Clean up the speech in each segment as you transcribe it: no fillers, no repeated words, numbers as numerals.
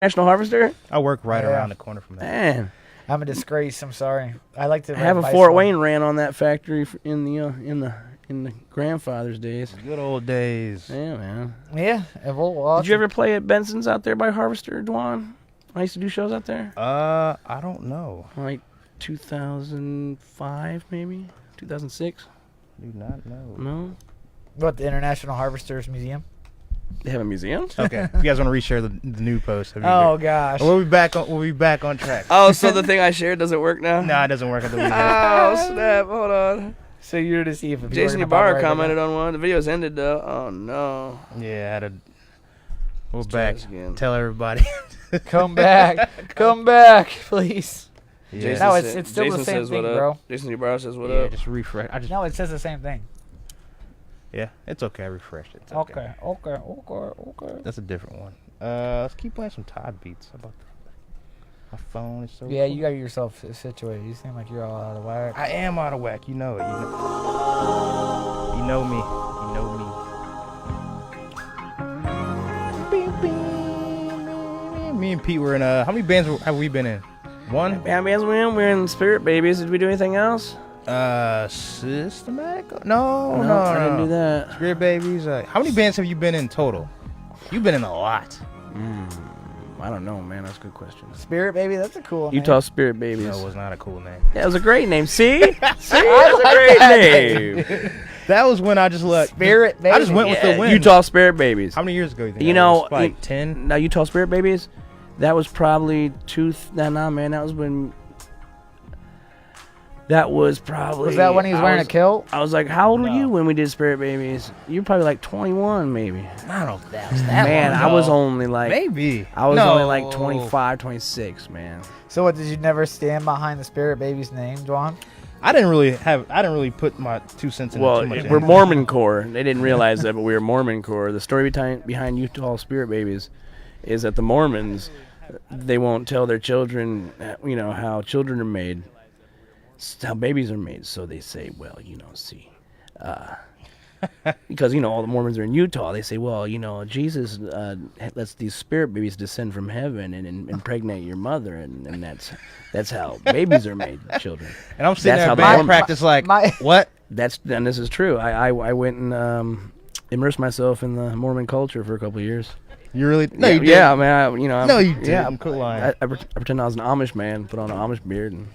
National Harvester? I work right Yeah. around the corner from that. Man, I'm a disgrace. I'm sorry. I like to I have a ride Fort bicycle. Wayne ran on that factory in the grandfather's days. Good old days. Yeah, man. Yeah. Well, Did you ever play at Benson's out there by Harvester, Dwan? I used to do shows out there. I don't know. Like 2005, maybe 2006. Do not know. No, What, the International Harvesters Museum? they have a museum. Okay, if you guys want to reshare the new post, that'd be Oh great. gosh. We'll be back on track. Oh, so the thing I shared doesn't work now? No, it doesn't work at the weekend. Oh snap! Hold on. So you're to see if people Jason are gonna pop Ybarra right commented back on one. The video's ended though. Oh no. Yeah, I had to. We're Let's try back. this again. Tell everybody. up. Come back. Come back, please. Yeah, Jason No, said- it's still the Jason same says thing, what up. bro. Jason Ybarra says what yeah, up. just refresh. No, it says the same thing. Yeah, it's okay. I refreshed it. It's Okay. That's a different one. Let's keep playing some Todd beats. How about that? My phone is so. Yeah, cool. you got yourself situated. You seem like you're all out of whack. I am out of whack. You know it. You know me. You know me. Me and Pete were in. How many bands have we been in? One. Yeah, bands we're in Spirit Babies. Did we do anything else? Systematic? No, I didn't do that. Spirit Babies. How many bands have you been in total? You've been in a lot. I don't know, man. That's a good question. Spirit Baby, that's a cool Utah name. Spirit Babies. That was not a cool name. Yeah, it was a great name. See? See? That's a great name. That was when I just let Spirit I just Baby. went with the Yeah, wind. Utah Spirit Babies. How many years ago you think? You that know, was? Like 10. Now Utah Spirit Babies, that was probably nah, man. That was when. That was probably. Was that when he was wearing a kilt? I was like, how old were No. you when we did Spirit Babies? You were probably like 21, maybe. I don't know if that was that Man, long I was ago. only like. Maybe. I was No. only like 25, 26, man. So what, did you never stand behind the Spirit Baby's name, Dwan? I didn't really put my 2 cents in Well, too much. we're Mormon Core. They didn't realize that, but we were Mormon Core. The story behind Utah Spirit Babies is that the Mormons, they won't tell their children, how children are made, how babies are made. So they say, well, because, all the Mormons are in Utah. They say, well, Jesus lets these spirit babies descend from heaven and impregnate your mother, and that's how babies are made, children. And I'm sitting That's there how at the band Mormon- practice like, my- what? And this is true. I went and immersed myself in the Mormon culture for a couple of years. You really? No, yeah, you didn't. yeah, man. No, you didn't. Yeah, Quit lying. I pretend I was an Amish man, put on an Amish beard, and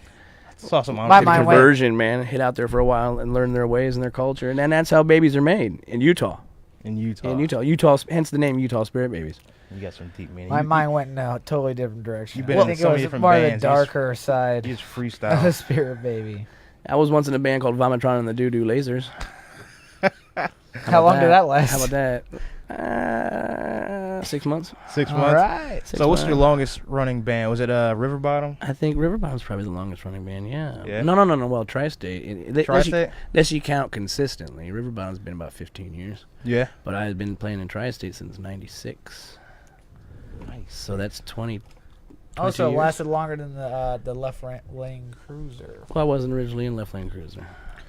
Saw some My did mind went- conversion, man. Hid out there for a while and learned their ways and their culture, and then that's how babies are made in Utah. in Utah. Hence the name Utah Spirit Babies. You got some deep meaning. My mind went in a totally different direction. You've been I in think so it many was different more of the bands. darker side You just of the freestyle. Spirit Baby. I was once in a band called Vomitron and the Doo Doo Lasers. How long did that last? How about that? 6 months. 6 All months. right. So what's your longest running band? Was it River Bottom? I think River Bottom's probably the longest running band. Yeah. Yeah? No. Well, Tri-State. Tri-State? Unless you count consistently. River Bottom's been about 15 years, Yeah. but I've been playing in Tri-State since '96. Nice. So that's 20. Also, it 22 years. lasted longer than the left lane cruiser. Well, I wasn't originally in Left Lane Cruiser.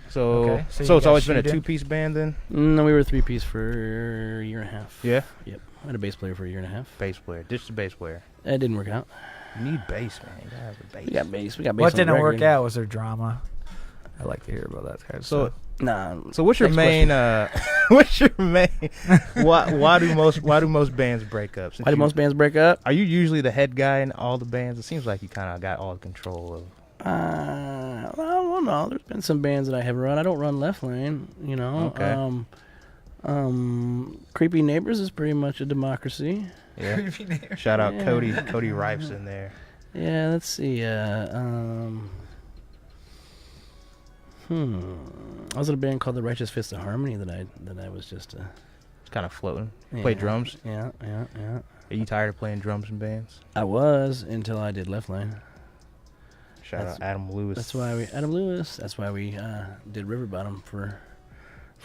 So Okay, so so you it's got always been a shooting? 2-piece band then? No, we were a 3-piece for a year and a half. Yeah. Yep. I had a bass player for a year and a half. Bass player. Ditch the bass player. That didn't work out. You need bass, man. You gotta have the bass. We got bass. We got bass. What on the didn't work record. out was their drama. I like to hear about that kind of So stuff. Nah. so what's your Next main what's your main why do most bands break up? Since Why do most bands break up? Are you usually the head guy in all the bands? It seems like you kind of got all the control of. Well, no. There's been some bands that I have run. I don't run Left Lane. Okay. Creepy Neighbors is pretty much a democracy. Yeah. Shout out Yeah. Cody Ripes in there. Yeah. Let's see. I was in a band called the Righteous Fist of Harmony that I was just. It's kind of floating. Play drums. Yeah. Are you tired of playing drums in bands? I was until I did Left Lane. Shout That's- out Adam Lewis. That's why Adam Lewis. That's why we did River Bottom for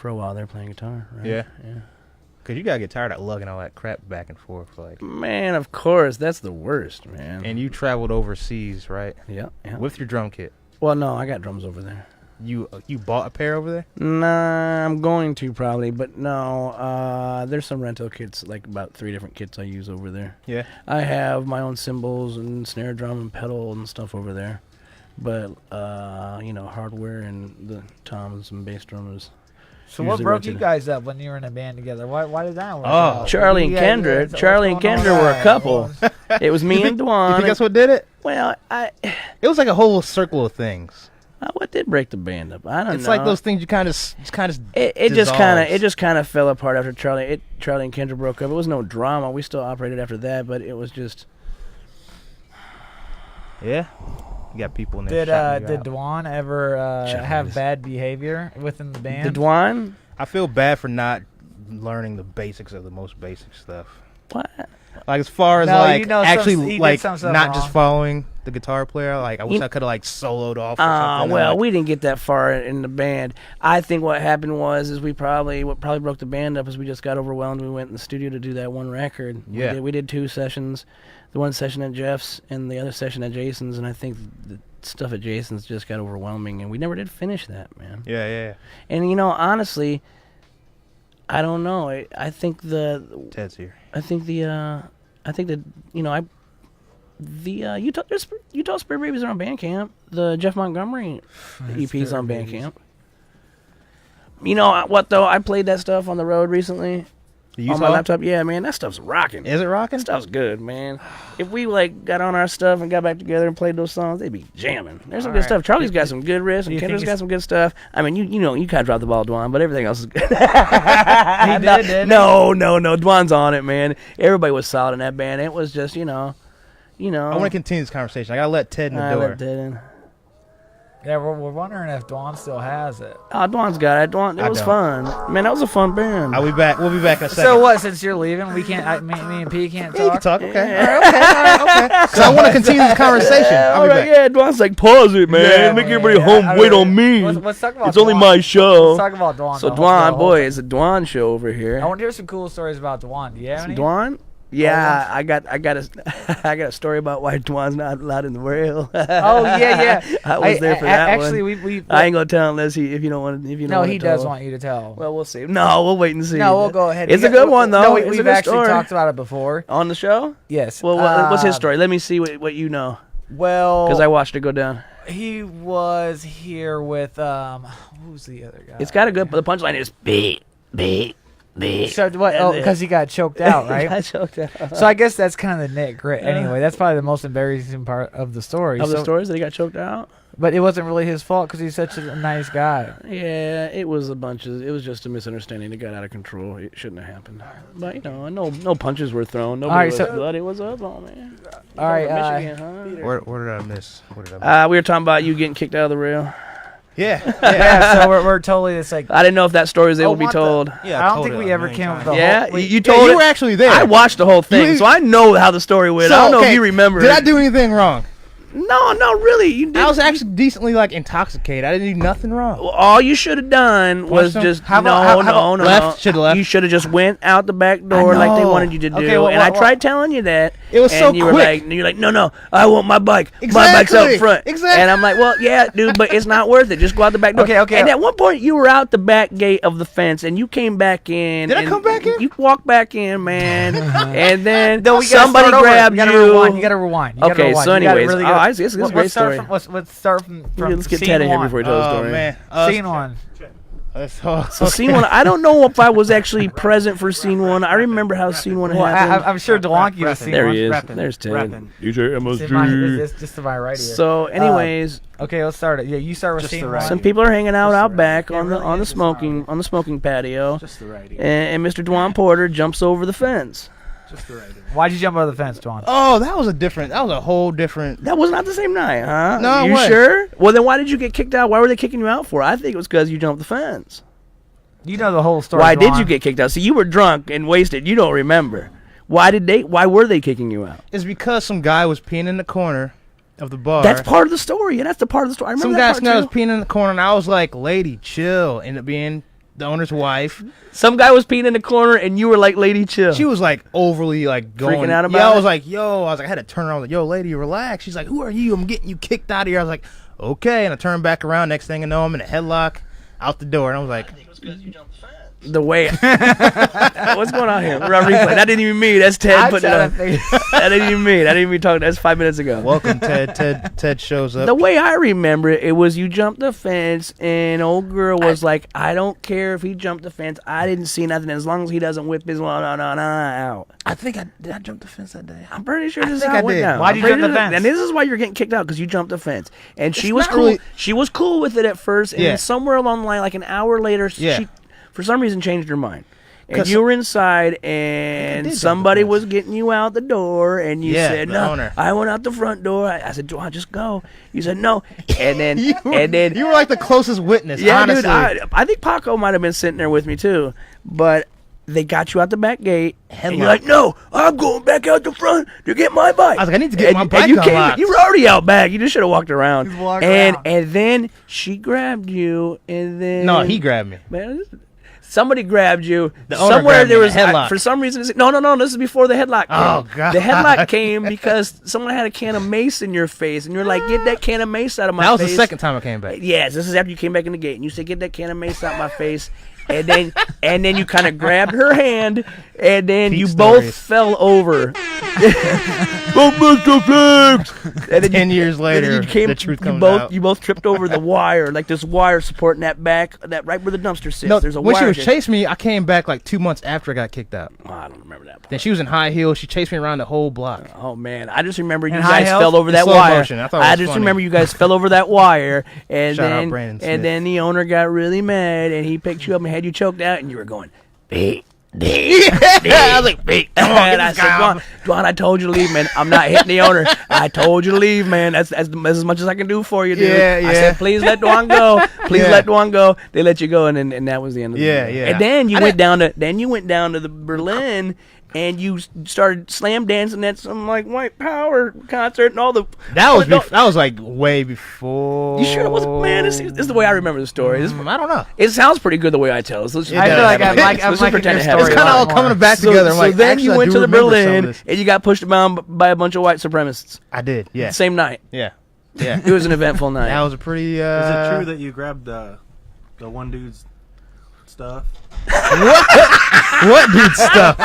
a while there playing guitar. Right? Yeah. Yeah. Cause you gotta get tired of lugging all that crap back and forth, like. Man, of course, that's the worst, man. And you traveled overseas, right? Yeah. With your drum kit. Well, no, I got drums over there. You bought a pair over there? Nah, I'm going to probably, but no. There's some rental kits, like about 3 different kits I use over there. Yeah. I have my own cymbals and snare drum and pedal and stuff over there, but hardware and the toms and bass drummers. So what Usually broke you rented. guys up when you were in a band together? Why did that work? Oh. out? Charlie and Yeah, Kendra. what's Charlie and going on? Kendra were a Right. couple. It was me and You Dwan. think that's what did it? Well, It was like a whole circle of things. what did break the band up? I don't know. It's like those things you kind of It just kind dissolves. of fell apart after Charlie and Kendra broke up. It was no drama. We still operated after that, but it was just. Yeah. You got people in there. Did shouting you did out. Dwan ever have Charles. bad behavior within the band? The Dwan? I feel bad for not learning the basics of the most basic stuff. What? Like as far as No, like you know, actually he did like some stuff not just wrong. following the guitar player. Like I wish You- I could have like soloed off. Or something. Well, Like, we didn't get that far in the band. I think what happened was what probably broke the band up is we just got overwhelmed. We went in the studio to do that one record. Yeah. We did 2 sessions, the one session at Jeff's and the other session at Jason's, and I think the stuff at Jason's just got overwhelming, and we never did finish that, man. yeah. And honestly, I don't know. I think Ted's here. Utah Spirit Babies are on Bandcamp. The Jeff Montgomery EP's on Spirit Babies. Bandcamp. You know what though? I played that stuff on the road recently You on my laptop. Yeah, man, that stuff's rocking. Is it rocking? That stuff's good, man. If we got on our stuff and got back together and played those songs, they'd be jamming. There's some good Alright. stuff. Charlie's got some good riffs, Do and you think Kendra's got it's- some good stuff. I mean, you kind of dropped the ball, Dwan, but everything else is good. He did, didn't he? No, Dwan's on it, man. Everybody was solid in that band. It was just, I want to continue this conversation. I gotta let Ted in the I door. let Ted in. Yeah, we're wondering if Dwan still has it. Oh, Dwan's got it. Dwan, it I was don't. fun. Man, that was a fun band. I'll be back. We'll be back in a second. So what? Since you're leaving, we can't. Me and P can't Yeah, you talk. can talk. Okay. Yeah. All right, okay. Because I want to continue this conversation. I'll All be right, back. yeah. Dwan's like, pause it, man. Yeah, Make yeah, everybody yeah. home wait on me. Let's talk about. It's only Dwan. my show. Let's talk about Dwan. So the whole- Dwan, the whole boy, thing. it's a Dwan show over here. I want to hear some cool stories about Dwan. Do you have any? Dwan? Yeah, I got a story about why Dwan's not allowed in the rail. Oh yeah. I was there for that actually, one. we I ain't gonna tell unless if you don't want to. No, he does want you to tell. Well, we'll see. No, we'll wait and see. No, we'll go ahead. It's We a got- good one though. No, It's a we've good actually story. talked about it before. On the show. Yes. Well, what's his story? Let me see what you know, Well, because I watched it go down. he was here with who's the other guy? It's got a good. The punchline is beat. So what? Oh, because he got choked out, right? I choked out. So I guess that's kind of the nit grit. Anyway, that's probably the most embarrassing part of the story. Of the So- stories that he got choked out. But it wasn't really his fault because he's such a nice guy. Yeah, it was it was just a misunderstanding. It got out of control. It shouldn't have happened. But no punches were thrown. Nobody All right, was so- bloody. What's up, oh man? All right, Michigan, huh? Where did I miss? What did I miss? We were talking about you getting kicked out of the rail. Yeah. Yeah, so we're totally just like. I didn't know if that story was able to be what the- told. Yeah, I don't told think it we a ever million came up with times. the Yeah, whole. you Yeah, told you it. were actually there. I watched the whole thing, You- so I know how the story went. So, I don't know okay, if you remember. Did it. I do anything wrong? No, really. You did. I was actually decently intoxicated. I didn't do nothing wrong. All you should have done was Punched him? just How about- no. left? Should've left. You should have just went out the back door like they know. wanted you to do. Okay, well, and I well, tried telling you that. It was and so you were quick. like, you're like, no, I want my bike. My bike's Exactly. out front. Exactly. And I'm like, well, yeah, dude, but it's not worth it. Just go out the back door. Okay. And at one point, you were out the back gate of the fence, and you came back in. Did I and come back in? You walked back in, man. And then No, we gotta somebody start over. grabbed You gotta you. rewind. You gotta rewind. You gotta Okay, rewind. so You gotta anyways, really oh, gotta- I see, this is a great let's start story. Let's start from Let's get scene Ted in here one. before he tells the Oh story. man. Scene one. So scene one, I don't know if I was actually present for scene one. I remember how scene one Well, happened. I'm sure DeLonke was scene There one. he is. Rapping. There's Ted. Rapping. DJ It's just to my right here. So, anyways, Okay, let's start it. Yeah, you start with Just scene the one. right. some people are hanging out Just out the back right. on It the really on the is just smoking patio, Just the right. and Mr. Dwan Porter jumps over the fence. Just the right. Why'd you jump over the fence, Dwan? Oh, that was a whole different. That was not the same night, huh? No, it you wasn't. sure? Well, then why did you get kicked out? Why were they kicking you out for? I think it was because you jumped the fence. You know the whole story. Why did Dwan. you get kicked out? See, you were drunk and wasted. You don't remember. Why were they kicking you out? It's because some guy was peeing in the corner of the bar. That's part of the story. Yeah, that's the part of the story. I remember Some that guy was part too. peeing in the corner, and I was like, "Lady, chill." Ended up being the owner's wife. Some guy was peeing in the corner, and you were like, "Lady, chill." She was like overly going Freaking out about Yeah, I was it? like, "Yo," I had to turn around. Like, "Yo, lady, relax." She's like, "Who are you? I'm getting you kicked out of here." I was like, okay. And I turned back around. Next thing I know, I'm in a headlock, out the door. And I was like, The way what's going on here? We're on replay. That didn't even me. That's Ted putting it on. That didn't even me. That didn't even talk. That's 5 minutes ago. welcome, Ted. Ted shows up. The way I remember it, it was you jumped the fence, and old girl was like, "I don't care if he jumped the fence. I didn't see nothing as long as he doesn't whip his out." I think did I jump the fence that day? I'm pretty sure I this is think how I it went did. down. Why'd you I'm pretty jump the sure- fence? And this is why you're getting kicked out, because you jumped the fence. And she It's was not cool. really- She was cool with it at first, and Yeah. then somewhere along the line, like an hour later, Yeah. she, for some reason, changed her mind. And 'Cause you were inside, I and did jump the somebody fence. was getting you out the door, and you Yeah, said, the "No." owner. I went out the front door. I said, "Dwan, just go." You said, "No," and then you and were like the closest witness. yeah, honestly. dude. I think Paco might have been sitting there with me too, but they got you out the back gate, and you're Headlock. like, "No, I'm going back out the front to get my bike." I was like, I need to get my and bike you unlocked. You were already out back. You just should have walked around. Just walked and around. and then she grabbed you, and then No, he grabbed me. Man, somebody grabbed you. The owner Somewhere grabbed me there in was the headlock. for some reason. No. This is before the headlock came. Oh, God. The headlock came because someone had a can of mace in your face, and you're like, "Get that can of mace out of my That was face." the second time I came back. Yes, this is after you came back in the gate, and you said, "Get that can of mace out my face," and then you kind of grabbed her hand, and then Peak you stories. both fell over. Don't miss the flames. And then 10 years and then later, you came, the truth you comes both, out. You both tripped over the wire, like this wire supporting that back, that right where the dumpster sits. No, There's a when she wire. was there. chasing me, I came back like 2 months after I got kicked out. Oh, I don't remember that part. Then she was in high heels. She chased me around the whole block. Oh man, I just remember you In high guys heels? fell over In that slow wire. motion. I thought it was just funny. remember you guys fell over that wire, and Shout out then Brandon Smith. and then the owner got really mad, and he picked you up and had you choked out, and you were going, "Beat, I was like, "Wait, come on, and get I this said, guy off." Dwan, I told you to leave, man. I'm not hitting the owner. I told you to leave, man. That's as much as I can do for you, dude. Yeah, I yeah. said, please let Dwan go. Please Yeah. let Dwan go. They let you go, and that was the end of Yeah, the yeah. And then you I went down to the Berlin, and you started slam dancing at some like White Power concert and all the. That was no, that was like way before. You sure it was, man? This is the way I remember the story. I don't know. It sounds pretty good the way I tell it. So let's It just does. I feel like I'm I'm like- let's just liking pretend your it happened. story It's kind a of lot all more. coming back So, together. I'm so like, then actually, you I went do to the remember some of Berlin this. and you got pushed around by a bunch of white supremacists. I did. Yeah. Same night. Yeah. Yeah. It was an eventful night. That was a pretty. Is it true that you grabbed the one dude's stuff? What dude stuff?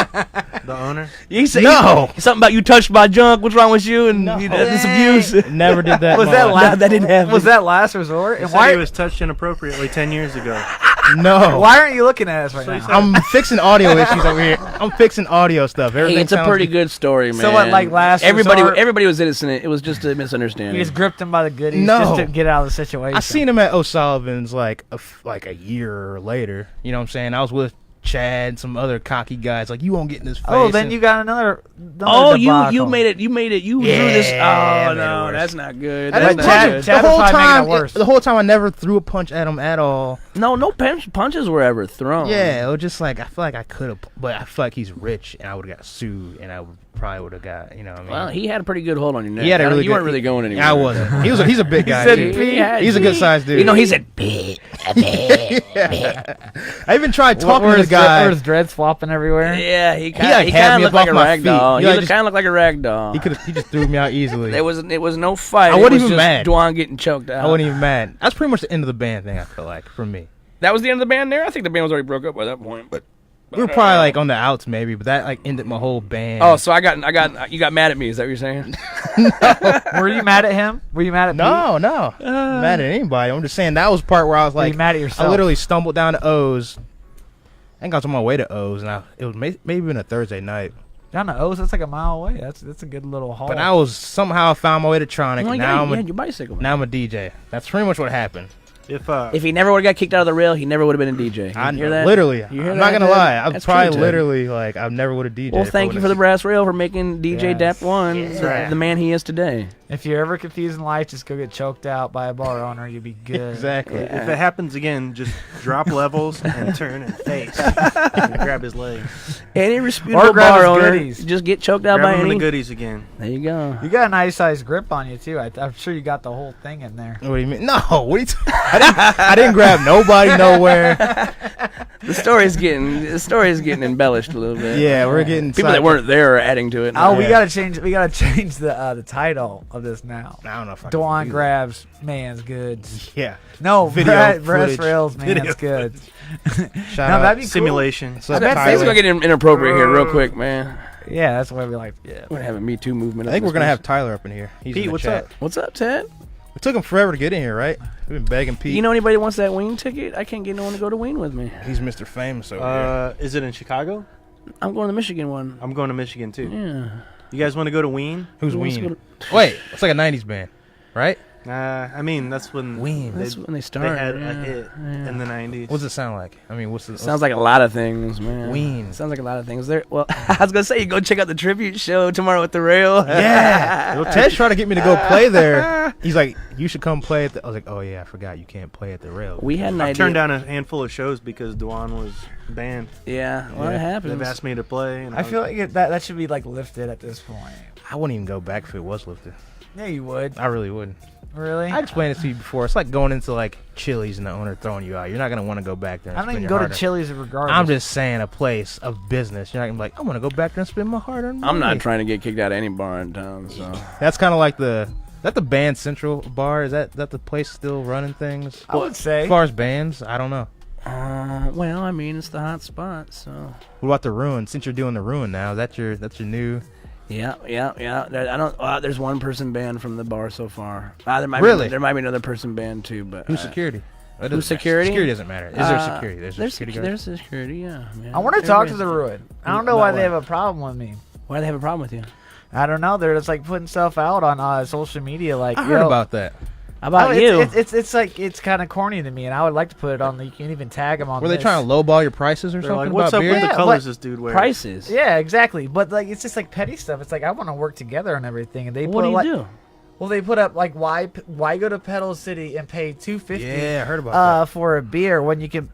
The owner? You say No. something about you touched my junk. What's wrong with you? And No. this abuse. Never did that. Was in that my la- life. last? that didn't happen. Was that last resort? He And said he why? was touched inappropriately 10 years ago. No. Why aren't you looking at us right So you now? said- I'm fixing audio issues over here. I'm fixing audio stuff. Hey, Everything it's a sounds pretty good story, man. So what, like last everybody resort? everybody was innocent. It was just a misunderstanding. You just gripped him by the goodies No. just to get out of the situation. I seen him at O'Sullivan's like a year later. You know what I'm saying? I was with Chad, some other cocky guys. Like, you won't get in this face. Oh, then and- you got another. Oh, you debacle. made it. You drew Yeah, this. I Oh made it no, worse. that's not good. I That's didn't not Chad- good. Chad the was whole probably making time. it worse. The whole time, I never threw a punch at him at all. No punches were ever thrown. Yeah, it was just like I feel like I could have, but I feel like he's rich, and I would have got sued, and I probably would have got, you know what I mean? Well, he had a pretty good hold on your neck. He had a really You weren't good- really going anywhere. I wasn't. He's a big guy. said too. Pete. He's a good sized dude. You know, he said big. I even tried talking Were to the his guy. dreads flopping everywhere? Yeah, he like, kind had of me looked up like a off my rag feet. doll. He He like kind of looked like a rag doll. He just threw me out easily. It was no fight. I It wasn't was even just mad. Dwan getting choked out. I wasn't even mad. That's pretty much the end of the band thing. I feel like for me, That was the end of the band there. I think the band was already broke up by that point. But we were probably like on the outs maybe, but that like ended my whole band. oh, so you got mad at me? Is that what you're saying? Were you mad at him? Were you mad at Pete? no, mad at anybody. I'm just saying that was part where I was Were you like, mad at yourself? I literally stumbled down to O's. I think I was on my way to O's, and it was maybe been a Thursday night. Down to O's, that's like a mile away. That's a good little haul. But I was somehow found my way to Tronic. Well, and yeah, now you I'm had your bicycle. now I'm a DJ. That's pretty much what happened. If he never would have got kicked out of the rail, he never would have been a DJ. I You hear that? literally. You hear I'm not that, gonna Ted? lie. I'm That's probably true, Ted. literally like I never would have DJed. Well, if I thank you for the would've- brass rail for making DJ Yes. Dap One right. the man he is today. If you're ever confused in life, just go get choked out by a bar owner. You'll be good. Exactly. If it happens again, just drop levels and turn and face. And grab his leg. Any Or reputable grab bar his owner, goodies. just get choked out Grab by him in any. the goodies again. There you go. You got a nice size grip on you too. I'm sure you got the whole thing in there. What do you mean? No. What are you I didn't grab nobody nowhere. The story's getting embellished a little bit. Yeah, we're getting People that weren't there are adding to it. Oh, we Yeah. gotta change. We gotta change the title of this now. I don't know if I can Dwan do grabs man's goods. that. Yeah. No, Video breast footage. rails man's Video goods. Shout No, out. that'd be cool. Simulation. So I bet Things Tyler- gonna get inappropriate here real quick, man. Yeah, that's why we like. Yeah. We're gonna have a Me Too movement. I up think this we're gonna have bitch. Tyler up in here. He's in Pete, the what's chat. up? What's up, Ted? It took him forever to get in here, right? We've been begging Pete. You know anybody that wants that Ween ticket? I can't get no one to go to Ween with me. he's Mr. Famous over here. Is it in Chicago? I'm going to the Michigan one. I'm going to Michigan too. Yeah. You guys want to go to Ween? Who's Who wants to Ween? go Wait, it's like a '90s band, right? I mean, that's when Ween. That's they, when they they started. had yeah, a hit yeah. in the 90s. What's it sound like? I mean, what's the Sounds like a lot of things, man. Ween. Sounds like a lot of things. There. Well, I was gonna say you go check out the tribute show tomorrow with the rail. Yeah. Ted's trying to get me to go play there. He's like, you should come play at the. I was like, oh yeah, I forgot you can't play at the rail. We had an I've idea. turned down a handful of shows because Dwan was banned. Yeah. Well, Yeah. it happens. They've asked me to play. And I feel like that should be like lifted at this point. I wouldn't even go back if it was lifted. Yeah, you would. I really wouldn't. Really? I explained it to you before. It's like going into like Chili's and the owner throwing you out. You're not gonna want to go back there. And I spend think your go to hard-earned- Chili's regardless. I'm just saying a place of business. You're not gonna be like, I want to go back there and spend my hard-earned money. I'm not trying to get kicked out of any bar in town. So That's kind of like that the Band Central bar. Is that the place still running things? I would say. As far as bands, I don't know. well, I mean, it's the hot spot. So What about the Ruin? Since you're doing the Ruin now, that's your new. yeah. I don't. There's one person banned from the bar so far. There might Really? there might be another person banned too, but Who's security? It doesn't who's matter. security? Security doesn't matter. Is there security? There's a security guard. There's security. Yeah. Man. I want to talk to Everybody's- the Ruin. I don't know why they have a problem with me. Why do they have a problem with you? I don't know. They're just like putting stuff out on social media. Like, I heard yo, about that. How about oh, you? It's like it's kind of corny to me, and I would like to put it on. You can even tag them on. Were they this. trying to lowball your prices or They're something like, what's about up beer? with the Yeah, colors what- this dude wears? Prices. Yeah, exactly. But like, it's just like petty stuff. It's like I want to work together and everything. And they What put do you like, do? well, they put up like why go to Pedal City and pay $2.50 Yeah, I heard about for a beer when you can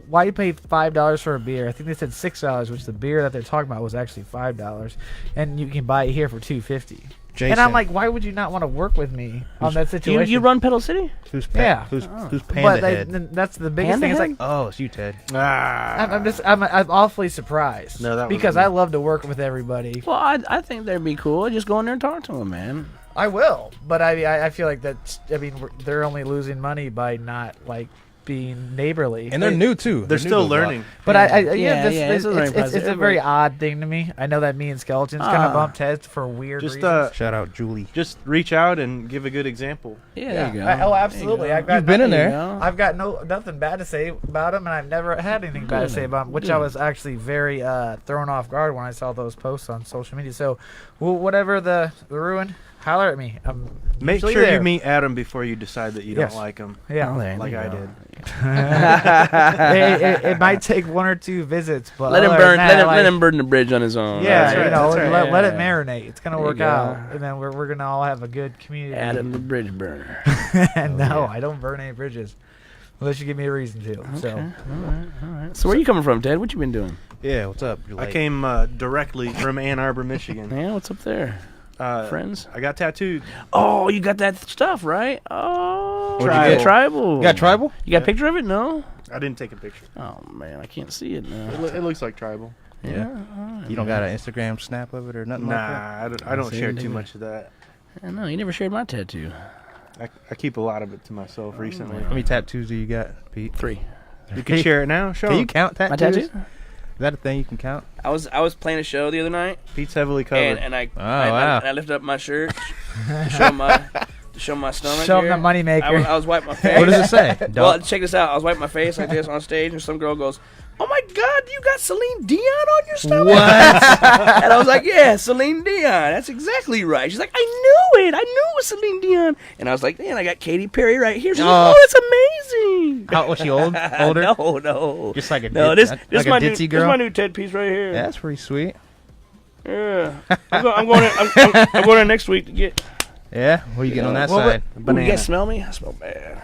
why you pay $5 for a beer? I think they said $6, which the beer that they're talking about was actually $5, and you can buy it here for $2.50. that. Jason, And I'm like, why would you not want to work with me on that situation? You run Pedal City? who's yeah. who's but Panda they, Head? that's the biggest Panda thing. It's Head? like Oh, it's you, Ted. I'm awfully surprised. No, that wasn't because me. I love to work with everybody. Well, I think that'd be cool. Just go in there and talk to them, man. I will, but I feel like that's. I mean, they're only losing money by not like being neighborly. And they're new too. They're new still to the block. learning. But Yeah, this, yeah, it's a learning process. it's a very odd thing to me. I know that me and Skeletons kind of bumped heads for weird Just reasons. Shout out Julie. just reach out and give a good example. Yeah, there you go. Oh, absolutely. There you I've got You've been in go. there. There you go. I've got nothing bad to say about him, and I've never had anything bad to say about him, which I was actually very thrown off guard when I saw those posts on social media. So, whatever the Ruin, holler at me. I'm Make usually sure there. you meet Adam before you decide that you Yes. don't like him, Yeah. Oh, there like you I go. did. it might take one or two visits, but Let him other burn. than that, Let him burn the bridge on his own. Yeah, That's right, you know, that's right. let it marinate. It's gonna There you work go. out, and then we're gonna all have a good community. Adam the bridge burner. No, I don't burn any bridges, unless you give me a reason to. So All right. So where you coming from, Ted? What you been doing? Yeah, what's up? You're I late. came directly from Ann Arbor, Michigan. Man, what's up there? Friends? I got tattooed. Oh, you got that stuff, right? Oh, What'd you get? Tribal. You got tribal? You got a Yeah. picture of it? No. I didn't take a picture. Oh man, I can't see it now. It looks like tribal. Yeah. You don't got an Instagram snap of it or nothing Nah, like that? I don't See, share look too at much of that. I know you never shared my tattoo. I keep a lot of it to myself recently. How many tattoos do you got, Pete? 3. You can share it now. Show Can you 'em. count My tattoos? tattoo? Is that a thing you can count? I was playing a show the other night, Pete's heavily covered. and I wow. I lifted up my shirt to show my stomach. show them here. the moneymaker. I was wiping my face. What does it say? Well, Don't- check this out. I was wiping my face like this on stage, and some girl goes, "Oh my God, you got Celine Dion on your stomach?" What? And I was like, "Yeah, Celine Dion. That's exactly right." She's like, "I knew it. I knew it was Celine Dion." And I was like, "Man, I got Katy Perry right here." She's like, Oh. "Oh, that's amazing." How was she old? Older? No. Just like a No, dit- this like this a my new, ditzy this girl? my new Ted piece right here. Yeah, that's pretty sweet. Yeah. I'm going in next week to get. Yeah, what are you getting on that Well, side? Ooh, you Banana. guys smell me? I smell bad.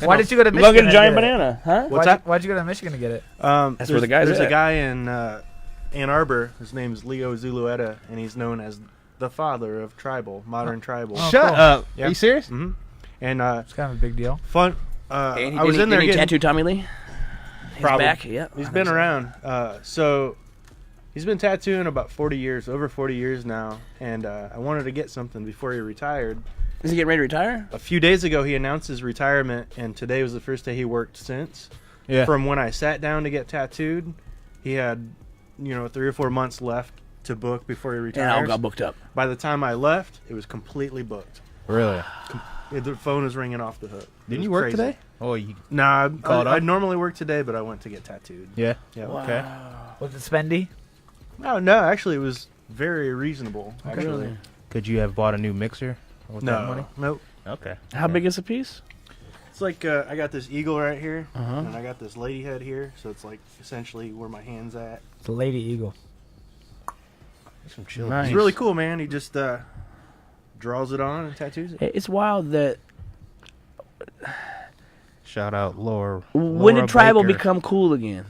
Why did you go to I'm Michigan? going to get a and giant get it? banana, huh? What's that? Why'd you go to Michigan to get it? That's where the guy's There's at. a guy in Ann Arbor. His name's Leo Zulueta, and he's known as the father of tribal, modern tribal. Oh, Shut cool. up. Yeah. Are you serious? hmm And It's kind of a big deal. fun. And I was in there getting getting. tattoo Tommy Lee. He's Probably. back. Yeah. He's been around. So he's been tattooing about 40 years, over 40 years now. And I wanted to get something before he retired. Is he getting ready to retire? A few days ago, he announced his retirement, and today was the first day he worked since. Yeah. From when I sat down to get tattooed, he had, 3 or 4 months left to book before he And retires. all got booked up. By the time I left, it was completely booked. Really? The phone was ringing off the hook. It Didn't was you work crazy. today? Oh, you. Nah, Called I up? normally work today, but I went to get tattooed. Yeah. Yeah. Okay. Was it spendy? Oh, no, actually, it was very reasonable. Actually. Really? Could you have bought a new mixer with that money? No, nope. Okay. How big is a piece? It's like I got this eagle right here, Uh-huh. and I got this lady head here, so it's like essentially where my hand's at. It's a lady eagle. Some chill. Nice. It's really cool, man. He just draws it on and tattoos it. It's wild that Shout out Laura. when Laura did tribal Baker. become cool again?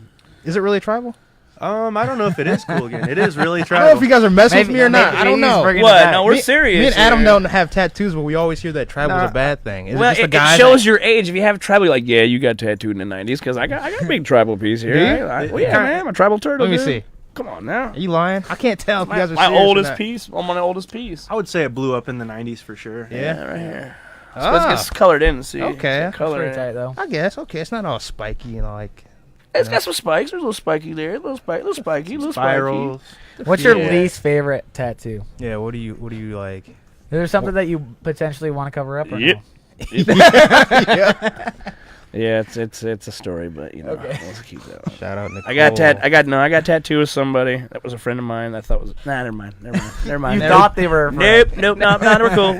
Is it really tribal? I don't know if it is cool again. It is really I don't know tribal. if you guys are messing with Maybe- me or not. maybe I don't he's know. bringing it What? back. No, we're Me- serious. Me and Adam here. don't have tattoos, but we always hear that tribal is Nah. a bad thing. Is Well, it just the it guys? shows your age. If you have tribal, you're like, yeah, you got tattooed in the '90s because I got a big tribal piece here. Do you? Well, yeah, man, I'm a tribal turtle. Let me dude. see. Come on now. Are you lying? I can't tell if you guys are My serious or oldest not. piece. I'm my oldest piece. I would say it blew up in the 90s for sure. Yeah. right here. Ah, It's colored in. See. Okay. It's color Pretty in. tight though. I guess. Okay, it's not all spiky and like. It's got some spikes. There's a little spiky there. Little spiky. Little Spirals. What's your Yeah. least favorite tattoo? Yeah. What do you like? Is there something that you potentially want to cover up? Or Yep. no? Yeah, it's a story, but Okay. let's keep that one. Shout out Nicole. I got tattooed with somebody that was a friend of mine. I thought was never mind. You Never thought they were. Nope, no,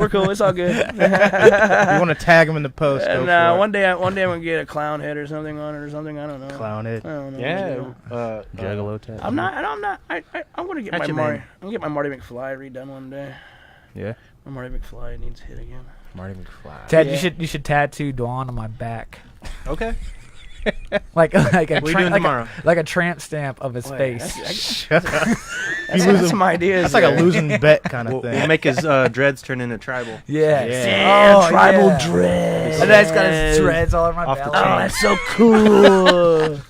we're cool. It's all good. You want to tag him in the post? Go And for it. one day I'm gonna get a clown head or something on it or something. I don't know. Clown it. I don't know. Yeah. Juggalo tattoo. I'm not. I'm gonna get That's my your Marty. name. I'm gonna get my Marty McFly redone one day. Yeah. My Marty McFly needs hit again. Marty McFly. Ted, Yeah. you should tattoo Dwan on my back, Okay. like a What are you doing tomorrow? like a tramp stamp of his face. Shut up. That's got some ideas. That's like a there. losing bet kind of We'll thing. make his dreads turn into tribal. Yeah. Yeah, Oh, tribal yeah. dreads. And then it's got his dreads all over my Off the belly. Oh, chain. that's so cool.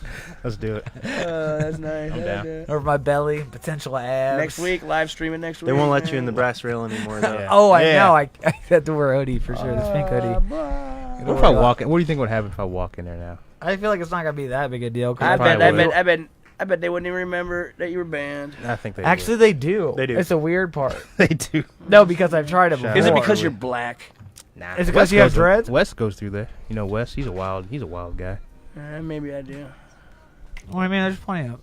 Let's do it. That's nice. I'm down. Over my belly, potential abs. Next week, live streaming next week. They won't let you in the brass rail anymore, though. Yeah. Oh, I Yeah. know. I had to wear a hoodie for sure. This pink hoodie. What if I walk in? What do you think would happen if I walk in there now? I feel like it's not gonna be that big a deal. 'cause I probably bet they wouldn't even remember that you were banned. I think they Actually, they do. They do. It's a weird part. would. They do. No, because I've tried it Shout before. Is it Or- because you're black? Nah. Is it 'cause Wes you have goes through- dreads? Wes goes through there. You know Wes. He's a wild guy. Maybe I do. Well, I mean, there's plenty of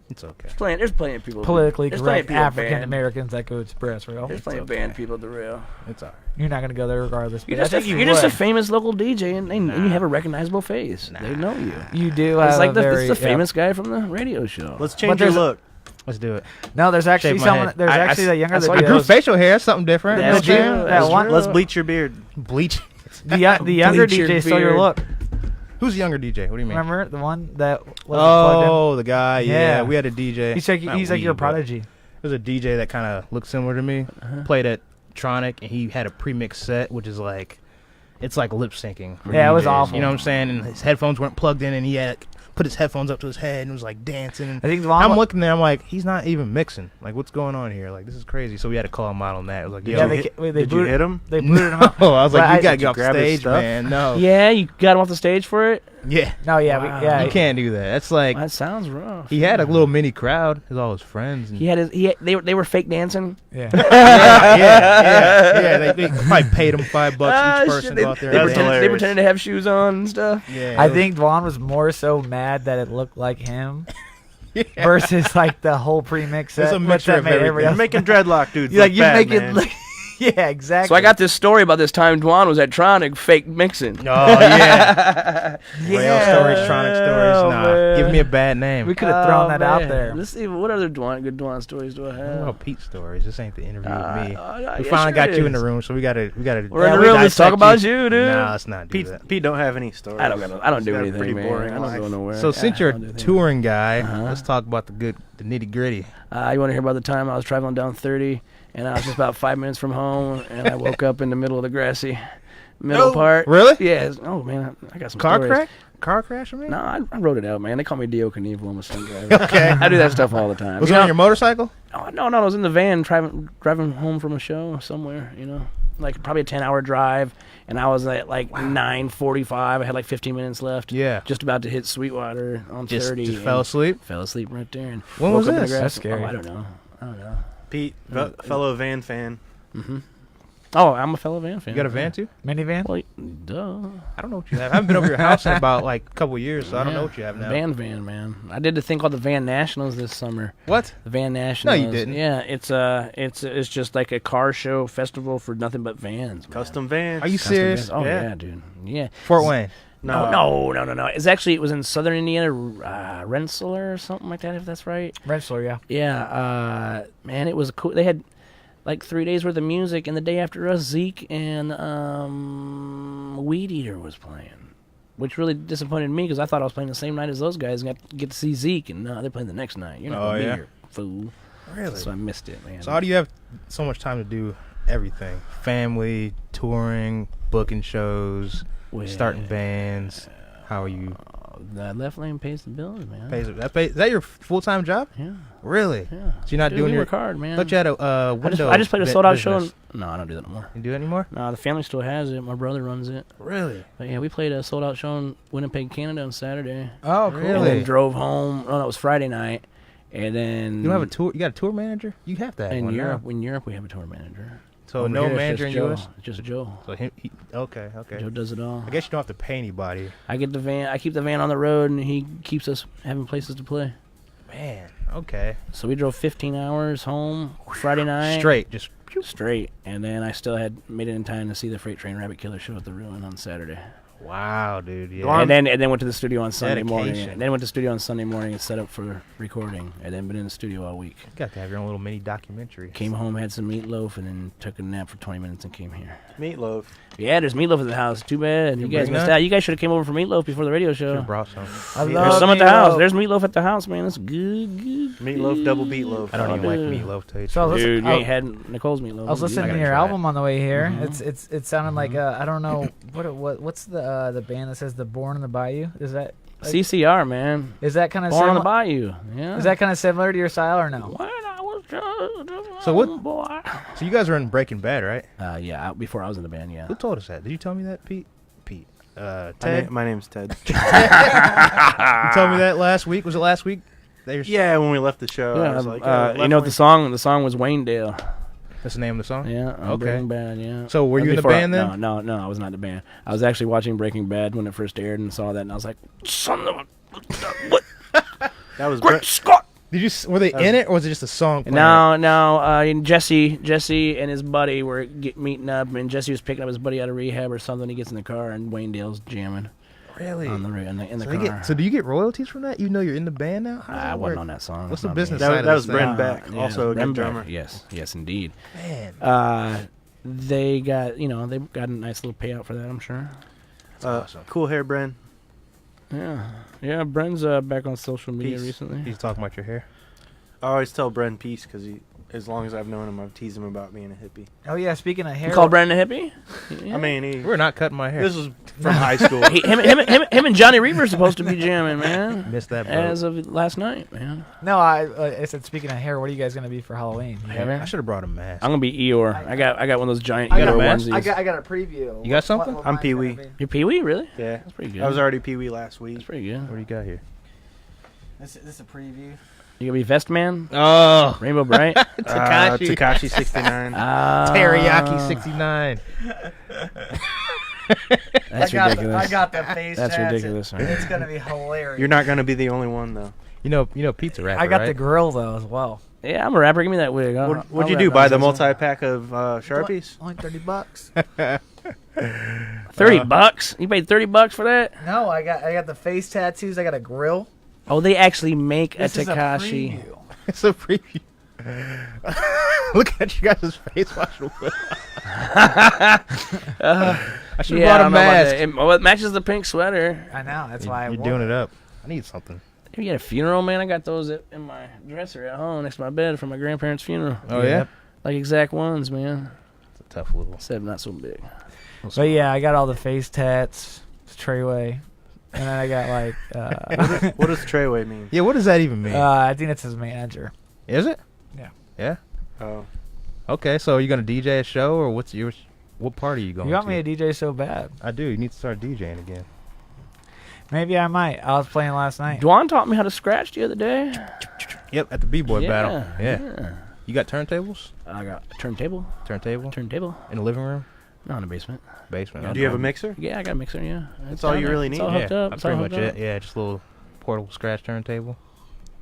It's okay. There's plenty of people. politically there's plenty of correct people African banned. Americans that go to brass rail. There's plenty of banned people at the rail. It's alright. You're not gonna go there regardless. You're but I just, think you're just a would. famous local DJ, and you have a recognizable face. They know you. You do. It's have like a the, very, it's the famous guy from the radio show. Let's But change your there's a- look. Let's do it. No, there's actually Shave my someone. head. There's I actually that younger. I saw that I grew goes- facial hair. That's something different. That's the true. gym, that That's one- true. Let's bleach your beard. Bleach. the younger Bleach your DJ stole your beard. look. Who's the younger DJ? What do you mean? Remember the one that wasn't plugged Oh, the guy. Yeah. Yeah. We had a DJ. in? He's like Not your we, but prodigy. There's a DJ that kind of looked similar to me. Played at Tronic, and he had a pre-mix set, which is like, it's like lip syncing. for Yeah, it was DJs, awful. You know what I'm saying? And his headphones weren't plugged in, and he had put his headphones up to his head and was like dancing. I think I'm looking there, I'm like, he's not even mixing. Like, what's going on here? Like, this is crazy. So we had to call him out on that. It was like, Did yo, you they Did you booted- hit him? They no. booted him out. I was like, But you gotta Did get you off grab his stage, stuff? man. No. Yeah, you got him off the stage for it. Yeah. No, yeah, Wow. yeah. You can't do that. That's like, That sounds rough. he had a little mini crowd. His all his friends. And He had his. They were fake dancing. Yeah. yeah. They probably paid him $5 Ah, each shit, person they, to go out there. they and That's dance. pretended, they hilarious. pretended to have shoes on and stuff. Yeah, I it was- think Vaughn was more so mad that it looked like him Yeah. versus like the whole premix set. It's a which mixture that of made everything. everybody You're else- making dreadlock dudes You're like look you're bad, making man. like yeah, exactly. So I got this story about this time Dwan was at Tronic fake mixing. Oh, yeah. yeah. Rail stories, Tronic stories. Oh, Nah, man. give me a bad name. We could have thrown that out man. there. Let's see what other good Dwan stories do I What have. about Pete stories? This ain't the interview with me. We yeah, finally sure got you in is. the room, so we gotta. We're in Yeah, the we room. Let's talk dissect about you, dude. Nah, let's not do that. Pete don't have any stories. I don't He's do got a anything, pretty man. boring I don't life. go nowhere. So since you're I a don't do anything. touring guy, Uh-huh. let's talk about the nitty gritty. You want to hear about the time I was traveling down 30, and I was just about 5 minutes from home, and I woke up in the middle of the grassy middle No. part. Really? Yeah. Oh man, I got some Car stories. crack? car crash? I mean, No, I wrote it out, man. They call me Dio Knievel. I'm a stunt driver. Okay. I do that stuff all the time. Was You it know- on your motorcycle? Oh, no, I was in the van driving home from a show somewhere, like probably a 10-hour drive, and I was at like 9:45. I had like 15 minutes left. Yeah. Just about to hit Sweetwater on Just 30. just and fell asleep. Fell asleep right there. And When woke was up in the this? grass. That's scary. Oh, I don't know. Pete, fellow van fan. Mm-hmm. Oh, I'm a fellow van fan. You got a van too? Minivan? Well, duh. I don't know what you have. I haven't been over your house in about like a couple years, so I don't know what you have now. Van, man. I did the thing called the Van Nationals this summer. What? The Van Nationals. didn't. Yeah, it's just like a car show festival for nothing but vans. man. Custom van. Are you Custom serious? vans. Oh Yeah. yeah, dude. Yeah. Fort Wayne. No. It was in Southern Indiana, Rensselaer or something like that, if that's right. Rensselaer, yeah. Yeah, man, it was cool. They had like 3 days worth of music, and the day after us, Zeke and Weed Eater was playing, which really disappointed me because I thought I was playing the same night as those guys and got to get to see Zeke, and no, they're playing the next night. You're not Oh, gonna yeah? be here, fool. Really? So I missed it, man. So how do you have so much time to do everything? Family, touring, booking shows, starting bands. How are you? The left lane pays the bills, man. Is that your full-time job? Yeah, Really? yeah. So you're not Dude, doing we your? work hard, man. I thought you had a window. I just played a sold-out show. business. No, I don't do that no more. You do it anymore? No, the family still has it. My brother runs it. Really? But yeah, we played a sold-out show in Winnipeg, Canada on Saturday. Oh, cool. Really? And then drove home. Oh, no, it was Friday night. And then You don't have a tour? You got a tour manager? You have to have in one now. Europe. In Europe, we have a tour manager. So Over no here, it's manager in just Joe. U.S. It's just Joe. So okay. Joe does it all. I guess you don't have to pay anybody. I get the van. I keep the van on the road, and he keeps us having places to play. Man, okay. So we drove 15 hours home Friday night. Straight. And then I still had made it in time to see the Freight Train Rabbit Killer show at the Ruin on Saturday. Wow, dude. Yeah. Well, And then went to the studio on Sunday morning. Dedication. And then went to the studio on Sunday morning and set up for recording. And then been in the studio all week. You got to have your own little mini documentary. Came home, had some meatloaf, and then took a nap for 20 minutes and came here. Meatloaf. Yeah, there's meatloaf at the house. Too bad. You guys bring missed that? out. You guys should have came over for meatloaf before the radio show. Should've brought some. I There's love There's some at the house. meatloaf. There's meatloaf at the house, man. It's good. Meatloaf, double beatloaf. I don't Oh, even like dude. meatloaf to So you. listen, Dude, you I- ain't had Nicole's meatloaf. I was listening gotta to your try album on the way here. Mhm. It sounded like I don't know what's the band that says the Born in the Bayou? Is that CCR, man. is that kind of Born on the similar? Bayou. Yeah. Is that kind of similar to your style or no? When I was just So what- a boy. So you guys are in Breaking Bad, right? Yeah, before I was in the band, yeah. Who told us that? Did you tell me that, Pete? My, Ted? my name's Ted. You told me that last week. Was it last week? Yeah, when we left the show, I Yeah, was like, you know the song? The song was Waynedale. That's the name of the song? Yeah, Okay. Breaking Bad, yeah. So were That you in was the before band then? No, I was not in the band. I was actually watching Breaking Bad when it first aired and saw that, and I was like, son of a... What? that was Great Brett. Scott! Were they in it or was it just a song? playing? No. Jesse and his buddy were meeting up, and Jesse was picking up his buddy out of rehab or something. He gets in the car, and Waynedale's jamming Really? in the So, car. so do you get royalties from that even though you're in the band now? How does I that wasn't work? on that song. What's That's the not business me. side That of was this thing? Bren Beck, Yeah, also a Bren good Beck. drummer. Yes, indeed. Man. They got a nice little payout for that, I'm sure. awesome. Cool hair, Bren. Yeah. Bren's back on social media Peace. recently. He's talking about your hair. I always tell Bren peace because as long as I've known him, I've teased him about being a hippie. Oh yeah, speaking of hair, You call Bren a hippie? Yeah. I mean, We're not cutting my hair. this was from high school. him and Johnny Reaper are supposed to be jamming, man. Missed that boat. As of last night, man. no, I said speaking of hair, what are you guys gonna be for Halloween? You have I should have brought a mask. I'm gonna be Eeyore. I got one of those giant I got Eeyore a mask? onesies. I got a preview. You got something? I'm Pee Wee. You're Pee Wee, really? Yeah, That's pretty good. I was already Pee Wee last week. That's pretty good. What do you got here? This is a preview. You gonna be Vest Man? Oh, Rainbow Bright? Tekashi. Tekashi 69. Teriyaki 69. That's I ridiculous. got the face. That's tats. ridiculous, man. It's gonna be hilarious. You're not gonna be the only one though. You know, Pete's a rapper, I got right? the grill though as well. Yeah, I'm a rapper. Give me that wig. What'd you do? Buy the multi-pack of Sharpies? Only $30. $30? You paid $30 for that? No, I got the face tattoos. I got a grill. Oh, they actually make This a is a Tekashi. preview. It's a preview. Look at you guys' face wash. I should have brought a mask. It matches the pink sweater. I know. That's why You're I doing it up. I need something. You got a funeral, man? I got those in my dresser at home next to my bed for my grandparents' funeral. Oh, yeah? Like exact ones, man. It's a tough little. Except not so big. But yeah, I got all the face tats. It's Treyway. And then I got like, What does Treyway mean? Yeah, what does that even mean? I think that's his manager. Is it? Yeah. Yeah. Oh, Okay, so are you gonna DJ a show, or what party are you going You to? want me to DJ so bad? I do. You need to start DJing again. Maybe I might. I was playing last night. Dwan taught me how to scratch the other day. Yep, at the B-boy battle. Yeah. yeah. You got turntables? I got a turntable. Turntable in the living room, No, in the basement. basement. Yeah, do you have a mixer? Yeah, I got a mixer. Yeah, That's all you really It's need? all hooked up. That's It's all pretty much hooked it. up. Yeah, just a little portable scratch turntable.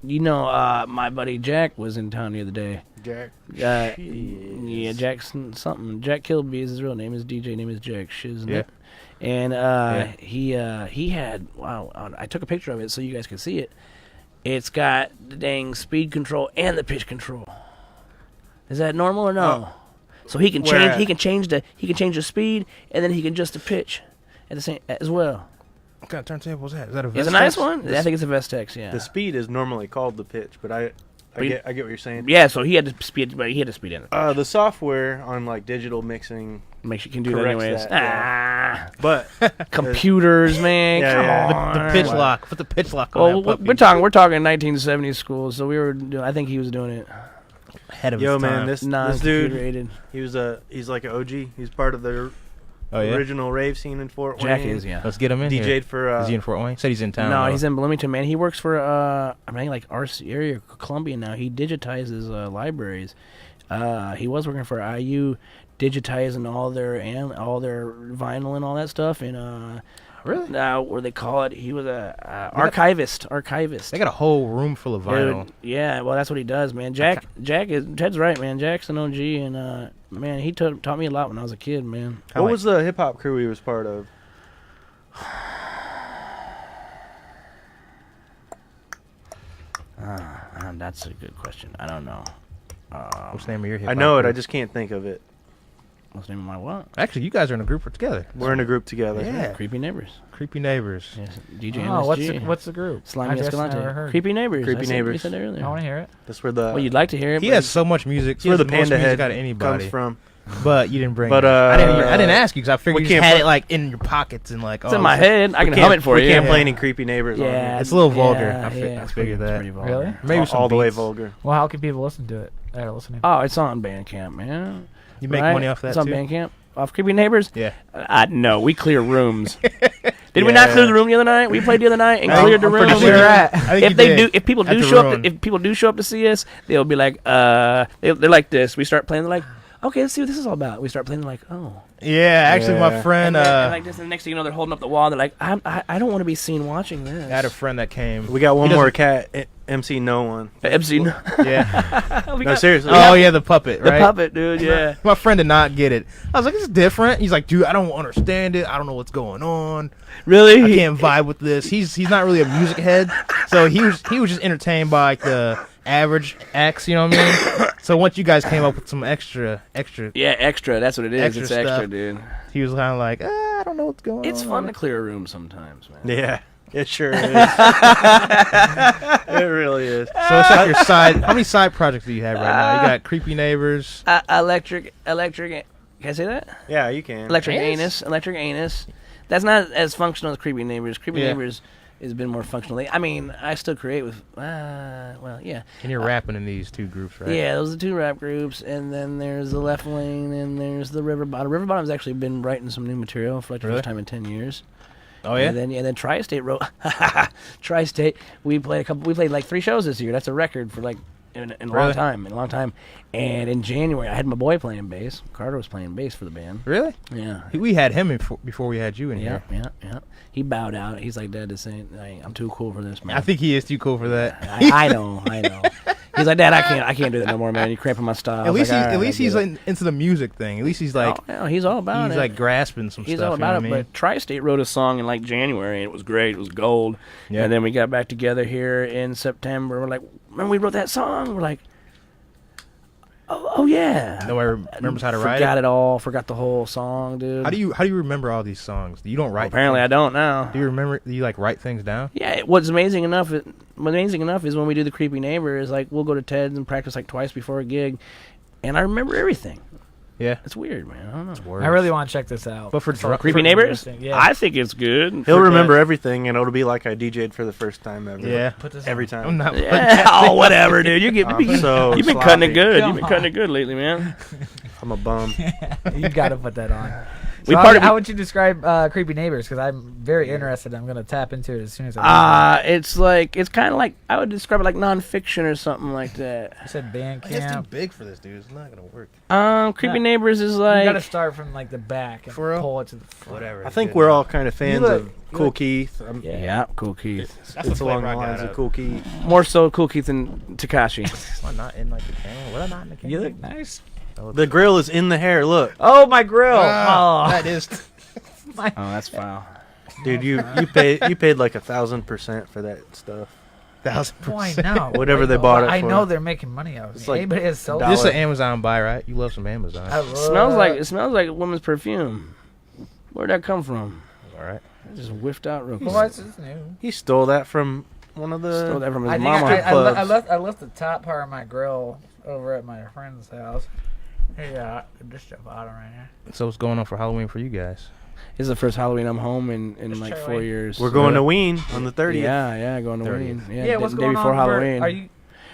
You know, my buddy Jack was in town the other day. Jack. Yeah, Jackson something. Jack Kilby is his real name. His DJ name is Jack Shiznit. Yeah. And he had I took a picture of it so you guys can see it. It's got the dang speed control and the pitch control. Is that normal or no? So he can Where change. at? He can change the speed and then he can adjust the pitch at the same as well. What kind of turntable is that? Is that a It's a nice Vestex? one. I think it's a Vestex. Yeah. The speed is normally called the pitch, but I get what you're saying. Yeah. So he had to speed, but he had to speed in. The software on like digital mixing, Makes you can do that corrects anyways. that, Ah, but computers, man. Yeah, Come yeah. on. The pitch lock. Put the pitch lock on Well, that puppy. we're talking 1970s school, so we were. I think he was doing it Ahead of yo his man, time. this non-computer dude, aided. he's like an OG. He's part of the Oh yeah. original rave scene in Fort Jack Wayne. is, yeah. Let's get him in here. DJ'd for Is he in Fort Wayne? Said he's in town. No, though. he's in Bloomington, man. He works for I mean, like our area, Columbia now. He digitizes libraries. He was working for IU, digitizing all their vinyl and all that stuff. And Really? what do they call it? He was a archivist. They got a whole room full of vinyl. Dude, yeah, well, that's what he does, man. Ted's right, man. Jack's an OG, and man, he taught me a lot when I was a kid, man. What was the hip hop crew he was part of? That's a good question. I don't know. What's the name of your hip I hop know it. I group? just can't think of it. What's the name of my what? Actually, you guys are in a group together. We're in a group together. Yeah. Creepy Neighbors. Creepy Neighbors. Yes, DJ Oh, MSG. what's the group? Slimy I just never Escalante. heard. Creepy Neighbors. Creepy I said- Neighbors. We said earlier. I want to hear it. That's where the Well, you'd like to hear it. He but has so much music. that's He where has the the most Panda music Head out of anybody. comes from. But you didn't bring But it. I didn't ask you because I figured we you just can't had put- it like in your pockets and like. it's in my head. I can hum it for we you. can't play Yeah. any creepy neighbors on Yeah, here. It's a little vulgar. yeah, I it's figured that. pretty vulgar. Really? Maybe some all the way beats. vulgar. Well, how can people listen to it? They're listening. Oh, it's on Bandcamp, man. You make Right? money off that It's on too. Bandcamp. Off Creepy Neighbors? Yeah. No, we clear rooms. Did we not Yeah. clear the room the other night? We played the other night and I'm- cleared the I'm room. pretty Where sure. you're at. I think If you they did. do, if people At do the show up, Ruin. if people do show up to see us, they'll be like, they're like this. We start playing. They're like, okay, let's see what this is all about. We start playing. They're like, oh. Yeah, actually, my Yeah. friend. And like this, and the next thing you know, they're holding up the wall. They're like, I don't want to be seen watching this. I had a friend that came. We got one He more doesn't- cat. MC No One. Epstein. Yeah. we No, got seriously. Oh yeah, the puppet, the right? puppet, dude. Yeah. My friend did not get it. I was like, "It's different." He's like, "Dude, I don't understand it. I don't know what's going on. Really? I can't vibe with this." He's not really a music head, so he was just entertained by like the average acts. You know what I mean? So once you guys came up with some extra, Yeah, extra. That's what it is. Extra It's extra, stuff. dude. he was kind of like, "I don't know what's going on." It's fun to clear a room sometimes, man. Yeah, it sure is. It really is. So it's like your side. How many side projects do you have right now? You got Creepy Neighbors. Electric. Can I say that? Yeah, you can. Electric Anus? Anus. That's not as functional as Creepy Neighbors. Creepy Yeah. Neighbors has been more functional. I mean, I still create with, well, yeah. And you're rapping in these two groups, right? Yeah, those are two rap groups, and then there's the Left Lane, and there's the River Bottom. River Bottom's actually been writing some new material for like the Really? first time in 10 years. Oh yeah. And then Tri-State wrote, Tri-State, we played like 3 shows this year. That's a record for like, in a Really? long time. And in January, I had my boy playing bass. Carter was playing bass for the band. Really? Yeah. We had him before we had you in Yeah, here. yeah. He bowed out. He's like, Dad, this ain't. I'm too cool for this, man. I think he is too cool for that. I know. He's like, Dad, I can't do that no more, man. You're cramping my style. At least I he's get it. like into the music thing. At least he's like Oh, yeah, he's all about he's it. like grasping some He's stuff. all about it. you know what I mean? But Tri-State wrote a song in like January, and it was great. It was gold. Yeah. And then we got back together here in September. We're like, remember we wrote that song? We're like, oh yeah. Nobody remembers how to write Forgot it. it all. Forgot the whole song, dude. How do you remember all these songs? You don't write. Apparently, I don't now. Do you remember? Do you like write things down? Yeah, what's amazing enough is when we do the Creepy Neighbor is like we'll go to Ted's and practice like twice before a gig, and I remember everything. Yeah. It's weird, man. I don't know. Words. I really want to check this out. But for It's all drunk- Creepy Neighbors? Yeah. I think it's good. He'll remember everything, and it'll be like I DJ'd for the first time ever. Yeah. Put this Every on. time. I'm not. Yeah. Oh, whatever, dude. You get I'm so you've been cutting it sloppy. good. Come You've been cutting it good lately, man. I'm a bum. You got to put that on. We So parted- how would you describe Creepy Neighbors? Because I'm very interested. I'm going to tap into it as soon as I It's kind of like I would describe it like nonfiction or something like that. You said band It's too camp. big for this, dude. It's not gonna work. Creepy Yeah. Neighbors is You got to like start from like the back and For real? pull it to the front. Whatever. I think we're all kind of fans look- of Cool Keith. yeah, Cool Keith. That's It's the along flavor the I lines got of up. Cool Keith. More so Cool Keith than Takashi. Am I not in like the camera? Was I not in the camera? You look nice. The grill is in the hair. Look, Oh, my grill. Ah, oh, that is. Oh, that's foul. dude, you paid like 1,000% for that stuff. 1,000%. why not? Whatever they bought it I for. know they're making money out of It's it. like Anybody has sold dollar. This is an Amazon buy, right? You love some Amazon. I It smells like a woman's perfume. Where'd that come from? All right. It just whiffed out real quick. What's this new? He stole that from one of the. Stole that from his I think mama. I left the top part of my grill over at my friend's house. Yeah, just the bottom right here. So what's going on for Halloween for you guys? This is the first Halloween I'm home in Just like try 4 away. years. We're going to Ween on the 30th. Yeah, going to 30th. Ween. Yeah, Yeah, what's day going before on? Halloween. Are you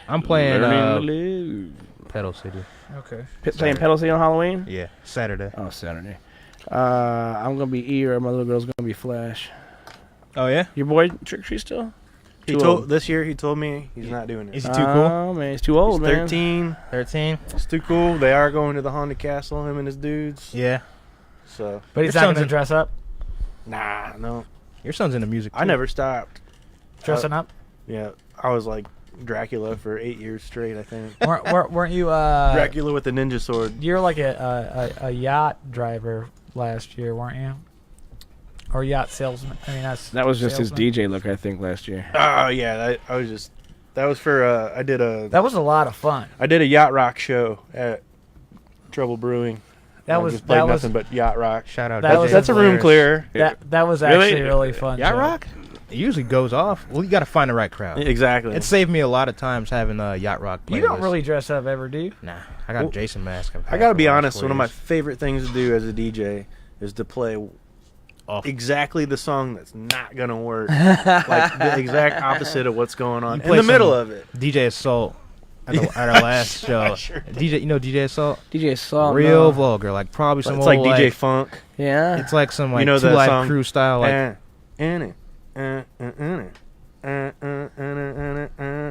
I'm playing Learning to live. Pedal City. okay? Playing Pedal City on Halloween? Yeah, Saturday. Oh, Saturday. I'm gonna be E, or my little girl's gonna be Flash. Oh yeah. Your boy Trick Tree still? He Too told old. this year. He told me he's not doing it. Is he too cool? Oh man, he's too old, He's man. 13. 13. It's too cool. They are going to the Haunted Castle. Him and his dudes. Yeah. So But he's Your not son's gonna in- dress up. nah, no. Your son's into music. I too. never stopped. Dressing up. Yeah, I was like Dracula for 8 years straight. I think weren't you? Dracula with the ninja sword. You're like a yacht driver last year, weren't you? Or yacht salesman? I mean, That was just his salesman. DJ look, I think, last year. Oh yeah, I was just. That was for I did a That was a lot of fun. yacht rock show at Trouble Brewing. That I was just played that was nothing but yacht rock. Shout out. That DJ was- That's a room Players. clear. that was Really? actually really fun. Yacht Joe. Rock. It usually goes off. Well, you got to find the right crowd. Exactly. It saved me a lot of times having a yacht rock. You don't playlist. really dress up ever, do you? Nah, I got Well, a Jason mask. I gotta be honest. One of my favorite things to do as a DJ is to play Off. exactly the song that's not gonna work, like the exact opposite of what's going on You in play the middle some- of it. DJ Assault at our last show. Sure DJ, you know DJ Assault? DJ Salt. Real no. vulgar, like probably some It's old, like DJ Funk. Yeah. It's like some like You know Two that Live song? Crew style, like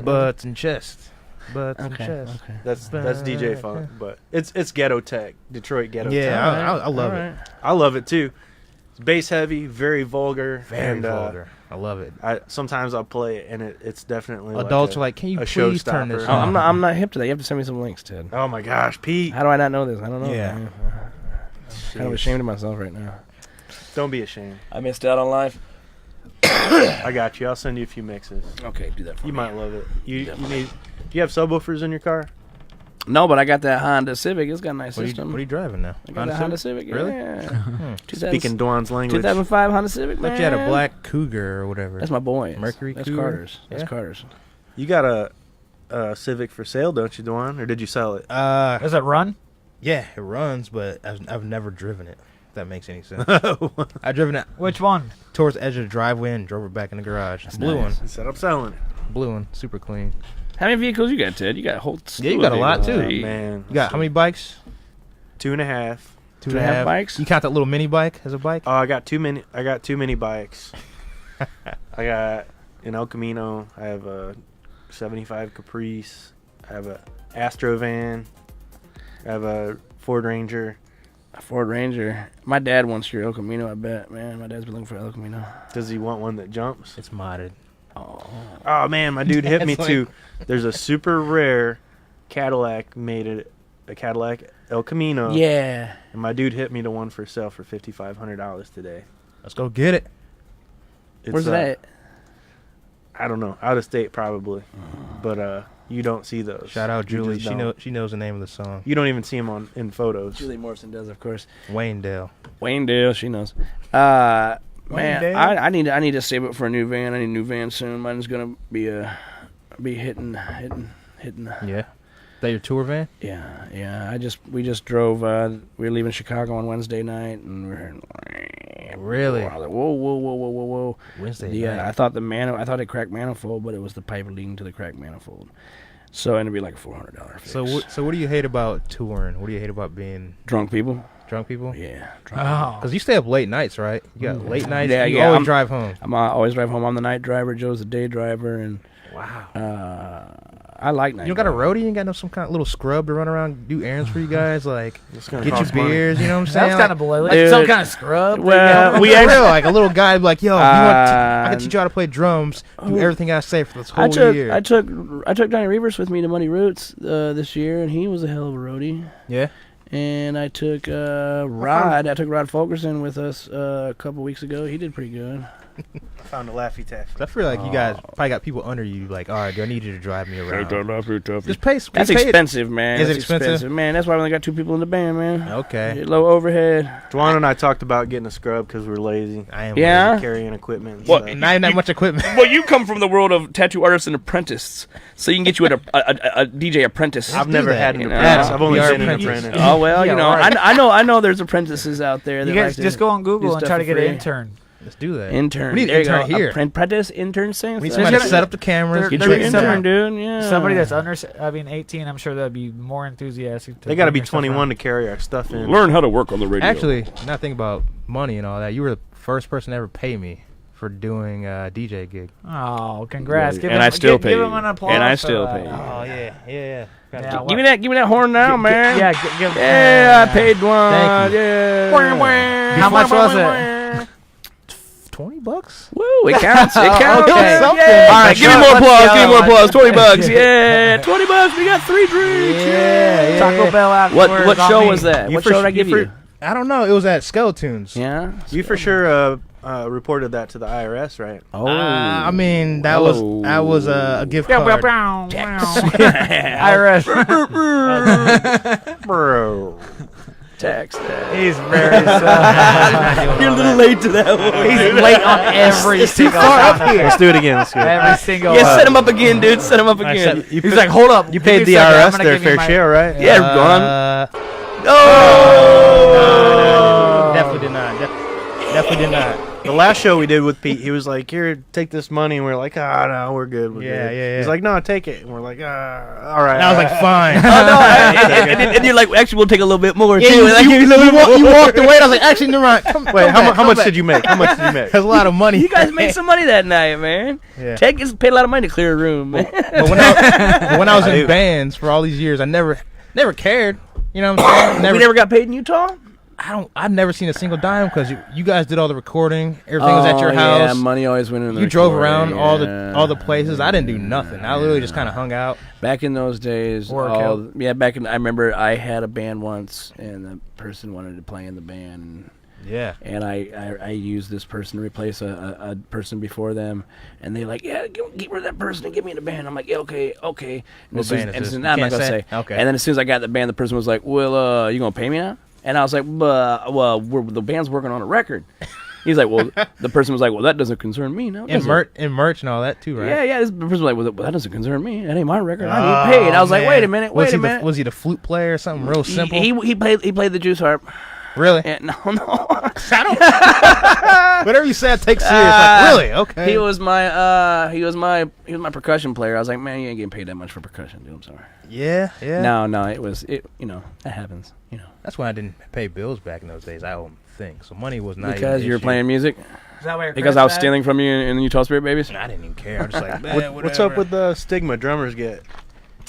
butts and chest, butts and Okay. chest. Okay. That's DJ Funk, but it's ghetto tech, Detroit ghetto tech. Yeah, I love it. Alright. I love it too. It's bass heavy, very vulgar, Very and vulgar. I love it. sometimes I'll play it, and it's definitely Adults like are like, "Can you a please turn showstopper. this Oh, on?" I'm not hip to that. You have to send me some links, Ted. oh my gosh, Pete! How do I not know this? I don't know. Yeah. Man. Kind of Jeez. ashamed of myself right now. Don't be ashamed. I missed out on life. I got you. I'll send you a few mixes. Okay, do that for You me. might love it. You need. Do you have subwoofers in your car? No, but I got that Honda Civic. It's got a nice What are, you, system. what are you driving now? I got that Honda Civic. Really? Yeah. Hmm. 2000 Speaking Dwan's language. 2005 Honda Civic, man. Thought you had a black Cougar or whatever. That's my boy. Mercury That's Cougar? Carter's. That's Yeah. Carter's. You got a Civic for sale, don't you, Dwan? Or did you sell it? Does it run? Yeah, it runs, but I've never driven it. If that makes any sense. I've driven it Which one? towards the edge of the driveway and drove it back in the garage. Blue nice. He said I'm selling it. one, blue one, super clean. How many vehicles you got, Ted? You got a whole Yeah, you got a lot, too. Oh, man. You got how many bikes? 2.5. Two and a half bikes? You count that little mini bike as a bike? Oh, I got too many bikes. I got an El Camino. I have a 75 Caprice. I have a Astro van. I have a Ford Ranger. A Ford Ranger. My dad wants your El Camino, I bet. Man, my dad's been looking for El Camino. Does he want one that jumps? It's modded. Oh man, my dude hit me That's too. There's a super rare Cadillac made it. A Cadillac El Camino. Yeah. And my dude hit me to one for sale for $5,500 today. Let's go get it. It's, Where's that? I don't know. Out of state probably. But you don't see those. Shout out You Julie. just don't. She knows the name of the song. You don't even see them in photos. Julie Morrison does, of course. Waynedale. Wayne Dale, she knows. Man, Dale? I need to save up for a new van. I need a new van soon. Mine's gonna be hitting. Yeah. that your tour van? Yeah. We just drove. We were leaving Chicago on Wednesday night, and we were. Really? I was like, whoa. Wednesday Yeah, night. I thought it cracked manifold, but it was the pipe leading to the cracked manifold. So it ended up being like a $400 fix. So what do you hate about touring? What do you hate about being drunk people? drunk people? Yeah. Oh. Because you stay up late nights, right? You got late nights. Yeah, you yeah, always I'm- drive home. I always drive home. I'm the night driver. Joe's the day driver, and Wow. I like night. You don't got a driving. roadie? You ain't got no some kind of little scrub to run around do errands for you guys? Like It's gonna get you cost money. beers, you know what I'm saying? That's kind of below. Dude. Some kind of scrub. Well, we we actually, like a little guy be like, yo, I can Uh, teach you how to play drums, do everything I say for this whole I took year. I took Johnny Reavers with me to Muddy Roots this year, and he was a hell of a roadie. yeah. And I took Rod. I took Rod Fulkerson with us a couple weeks ago. He did pretty good. I found a Laffy Taffy. I feel like you guys probably got people under you like, all right, do I need you to drive me around? Just pay. That's pay it. expensive, man. Is it That's expensive? Man, that's why we only got 2 people in the band, man. Okay. Low overhead. Dwan and I talked about getting a scrub because we're lazy. I am. Yeah. lazy. Carrying equipment. And What? stuff. Not even that much equipment. Well, you come from the world of tattoo artists and apprentices, so you can get you a DJ apprentice. I've do never that. had an You know. apprentice. I've only We are been an apprentices. apprentice. Oh well, Yeah, you know, right. I know there's apprentices out there. That You guys like to just go on do Google and stuff try to for get free. an intern. Let's do that. Intern. We need There an you intern go. here. Apprentice intern same. We need thing. somebody to gonna- set up the cameras. There- Get there your be intern, some- dude. Yeah. Somebody that's I'm sure that'd be more enthusiastic. They got to be bring your stuff 21 around. to carry our stuff in. learn how to work on the radio. Actually, not thinking about money and all that. You were the first person to ever pay me for doing a DJ gig. Oh, congrats! Give And him, I still pay give you. him an applause. And I for still that. pay you. Oh yeah. Yeah, Give me that horn now, man. Yeah, give. Yeah, I paid one. Thank you. Yeah. How much was it? $20? Woo! It counts. It counts. Okay. Something. Yeah. All right, Let's give me go. more Let's applause. go. Give me more applause. $20. Yeah, $20. We got 3 drinks. Yeah. Taco Bell afterwards. What on show me. was that? You What for show did I su- give you you? for- I don't know. It was at Skeletons. Yeah. You for sure reported that to the IRS, right? Oh. I mean, that Hello. was a gift Bow, bow, card. bow, bow. Irish Irish. Bro. tax. He's very sad. You're a little late to that one. He's late on every single far time. Let's do it again. Let's do it. Every single. Yeah, set him up again, dude. Set him up again. You He's like, hold up. You Give me paid a the second. I'm IRS gonna their give you fair my- share, right? Yeah, go on. No, definitely did not. Definitely did not. The last show we did with Pete, he was like, "Here, take this money," and we're like, "Ah, no, we're good." We're Yeah, good. yeah, yeah. He's like, "No, take it," and we're like, "Ah, all right." And I was like, fine. And you're like, actually, we'll take a little bit more, too. you, Like, you walked away. And I was like, actually, never mind. "Wait, how much did you make? How much did you make?" That's a lot of money. You guys made some money that night, man. Yeah. Tech is paid a lot of money to clear a room, man. But when I was I in do. bands for all these years, I never cared. You know what I'm saying? We never got paid in Utah? I've never seen a single dime because you guys did all the recording. Everything was at your Yeah, house. money always went in the You drove recording, around yeah. all the places. I didn't do nothing. I literally just kind of hung out. Back in those days, Or I remember I had a band once, and the person wanted to play in the band, Yeah. and I used this person to replace a person before them, and they like, yeah, get rid of that person and get me in the band. I'm like, yeah, okay. And What as soon as- band is and this? as- You nah, I'm not can't gonna say? say. Okay. And then as soon as I got in the band, the person was like, well, you gonna pay me now? And I was like, well, the band's working on a record. He's like, well, the person was like, well, that doesn't concern me. No, it And doesn't. merch and all that too, right? Yeah. This person was like, well, that doesn't concern me. That ain't my record. I need paid. I was like, man. wait a minute. Was he the flute player or something real simple? He played the juice harp. really? And no. Whatever you said, take serious. Like, really? Okay. He was my percussion player. I was like, man, you ain't getting paid that much for percussion, dude. I'm sorry. Yeah. No, it that happens. That's why I didn't pay bills back in those days. I don't think so. Money was not Because even you were an issue. playing music. Is that why your Because credit's I was bad? stealing from you in the Utah Spirit Babies. I didn't even care. I was just like, man, What's up with the stigma drummers get?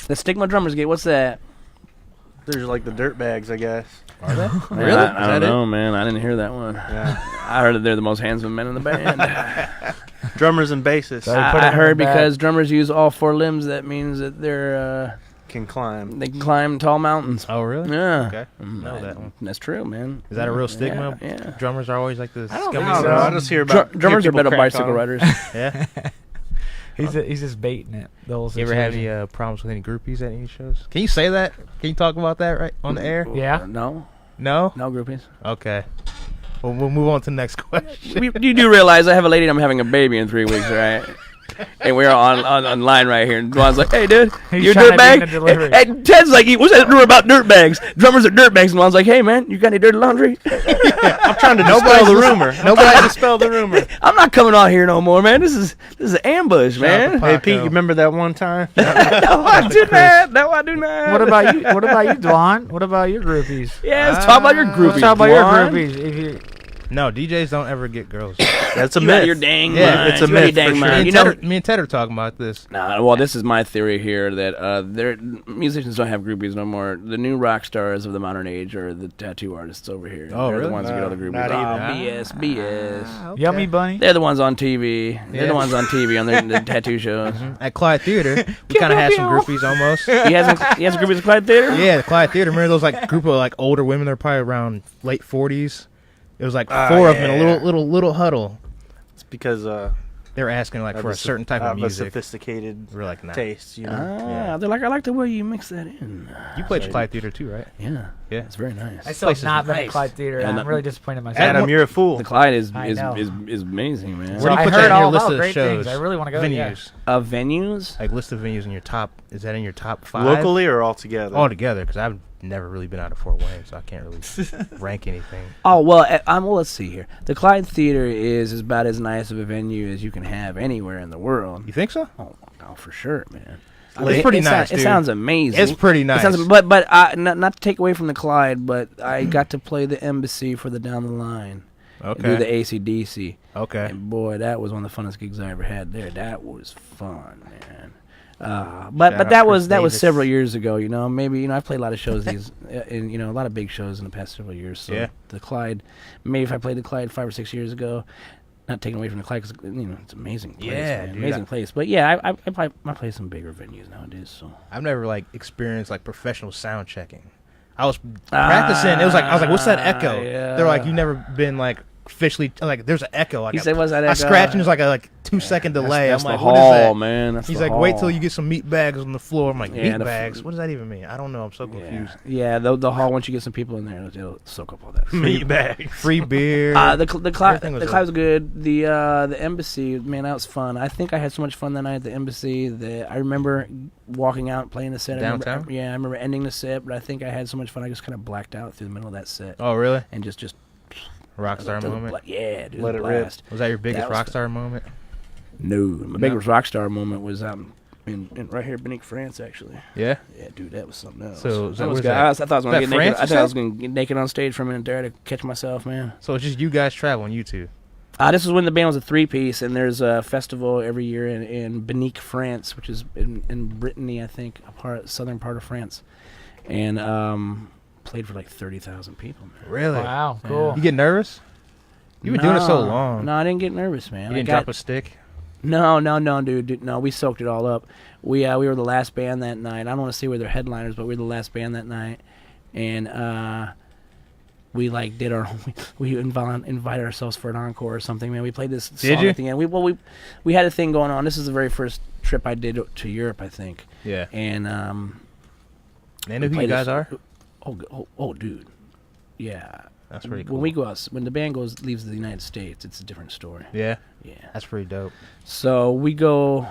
The Stigma Drummers Gate. What's that? There's like the dirt bags, I guess. Are they? Man, Really? I Is don't that it? know, man. I didn't hear that one. Yeah. I heard that they're the most handsome men in the band. Drummers and bassists They put I it in heard the bag. because drummers use all 4 limbs. That means that can climb. they can climb tall mountains. Oh, really? Yeah. Okay. Know that one. That's true, man. Is that a real stigma? Yeah. Drummers are always like this. I don't scummy think so. sons? I just hear about Drummers are people better crack bicycle on. riders. Yeah. He's just baiting it. The whole You ever had situation. any problems with any groupies at any shows? Can you say that? Can you talk about that right on the air? Yeah. No No? groupies. Okay. Well, we'll move on to the next question. You do realize I have a lady and I'm having a baby in 3 weeks, right? and we're online right here. And Dwan's like, "Hey, dude, He's you a trying to dirtbag?" do the delivery. And Ted's like, "What's that rumor about dirtbags? Drummers are dirtbags." And Dwan's like, "Hey, man, you got any dirty laundry?" I'm trying to dispel the rumor. Nobody dispel the rumor. I'm not coming out here no more, man. This is an ambush, man. Paco. Hey Pete, you remember that one time? No, I do not. No, I do not. What about you? What about you, Dwan? What about your groupies? Yeah, let's talk about your groupies. Let's talk about your Dwan. groupies. If you, No, DJs don't ever get girls. That's a You out of myth. your dang Yeah, mind. it's a You out of your myth dang for sure. mind. Me You and, know, Ted, me and Ted are talking about this. nah, well, this is my theory here that musicians don't have groupies no more. The new rock stars of the modern age are the tattoo artists over here. Oh, They're really? the ones that get all the No, groupies. not Oh, either. BS. Yummy bunny. They're the ones on TV. They're Yeah. the ones on TV on the tattoo shows. At Clyde Theater, we kind of had some groupies almost. He has groupies at Clyde Theater? Yeah, the Clyde Theater. Remember those like group of like older women? They're probably around late 40s. It was like four of them in a little huddle. It's because They were asking like for a certain type of a music. sophisticated We were like, nah. taste. You know. Ah, they're like, I like the way you mix that in. You played Clyde Theater too, right? Yeah. Yeah. It's very nice. I still have place is not been nice. at Clyde Theater, Yeah, and no- I'm really disappointed in myself. Adam, you're a fool. The Clyde is I know. amazing, man. Where do you I put heard that in your all list about of great shows? things. I really want to go. Venues. Yeah. Venues? Like list of venues in your top. Is that in your top 5? Locally or altogether? All together, because I've never really been out of Fort Wayne, so I can't really rank anything. Oh well, well, let's see here. The Clyde Theater is about as nice of a venue as you can have anywhere in the world. You think so? Oh, for sure, man. It's pretty nice, It dude. sounds amazing. It's pretty It nice. sounds, but not to take away from the Clyde, but I got to play the Embassy for the Down the Line. And do the Okay. AC/DC. Okay. And boy, that was one of the funnest gigs I ever had there. That was fun, man. But Shout out that Chris was Davis. several years ago. You know, maybe I've played a lot of shows in a lot of big shows in the past several years. So Yeah. the Clyde, maybe if I played the Clyde 5 or 6 years ago, not taking away from the Clyde, because it's an amazing place. Yeah, man, dude, amazing place. But yeah, I play some bigger venues nowadays. So I've never like experienced like professional sound checking. I was practicing. It was like I was like, "What's that echo?" yeah. They're like, "You've never been like officially like there's an echo." Like He said, "What's that I echo?" scratch and there's like a 2-second delay. That's I'm like, the "What is hall, that?" man. That's He's the like, "Wait till hall. you get some meat bags on the floor." I'm like, Yeah, "Meat the bags? What does that even mean?" I don't know. I'm so Yeah, confused. yeah. The hall. Once you get some people in there, it'll soak up all that. Meat bags. Free beer. The Clyde Everything was the Clyde was good. The Embassy, man, that was fun. I think I had so much fun that night at the Embassy that I remember walking out playing the set. Downtown? I remember ending the set, but I think I had so much fun I just kind of blacked out through the middle of that set Oh, really? and just Rockstar moment. Yeah, dude. Let it rip. blast. Was that your biggest That was rockstar moment? No, my biggest rock star moment was in right here, Benique, France, actually. Yeah. Yeah, dude, that was something else. So, I where's was that? I thought I was gonna Is get that naked. France, I you thought I was said? gonna get naked on stage for a minute there to catch myself, man. So it's just you guys traveling, you two. This was when the band was a 3-piece, and there's a festival every year in Benique, France, which is in Brittany, I think, southern part of France, and played for like 30,000 people. Man. Really? Wow, cool. You get nervous? You've been doing it so long. No, I didn't get nervous, man. You didn't drop a stick? No, dude. No, we soaked it all up. We were the last band that night. I don't want to say we're their headliners, but we were the last band that night, and we like did our we invited ourselves for an encore or something. Man, we played this song Did you? at the end. We had a thing going on. This is the very first trip I did to Europe, I think, Yeah. and They know who you played guys this- are? Oh, dude, yeah. That's pretty cool. When we go out, when the band leaves the United States, it's a different story. Yeah. Yeah. That's pretty dope. So we go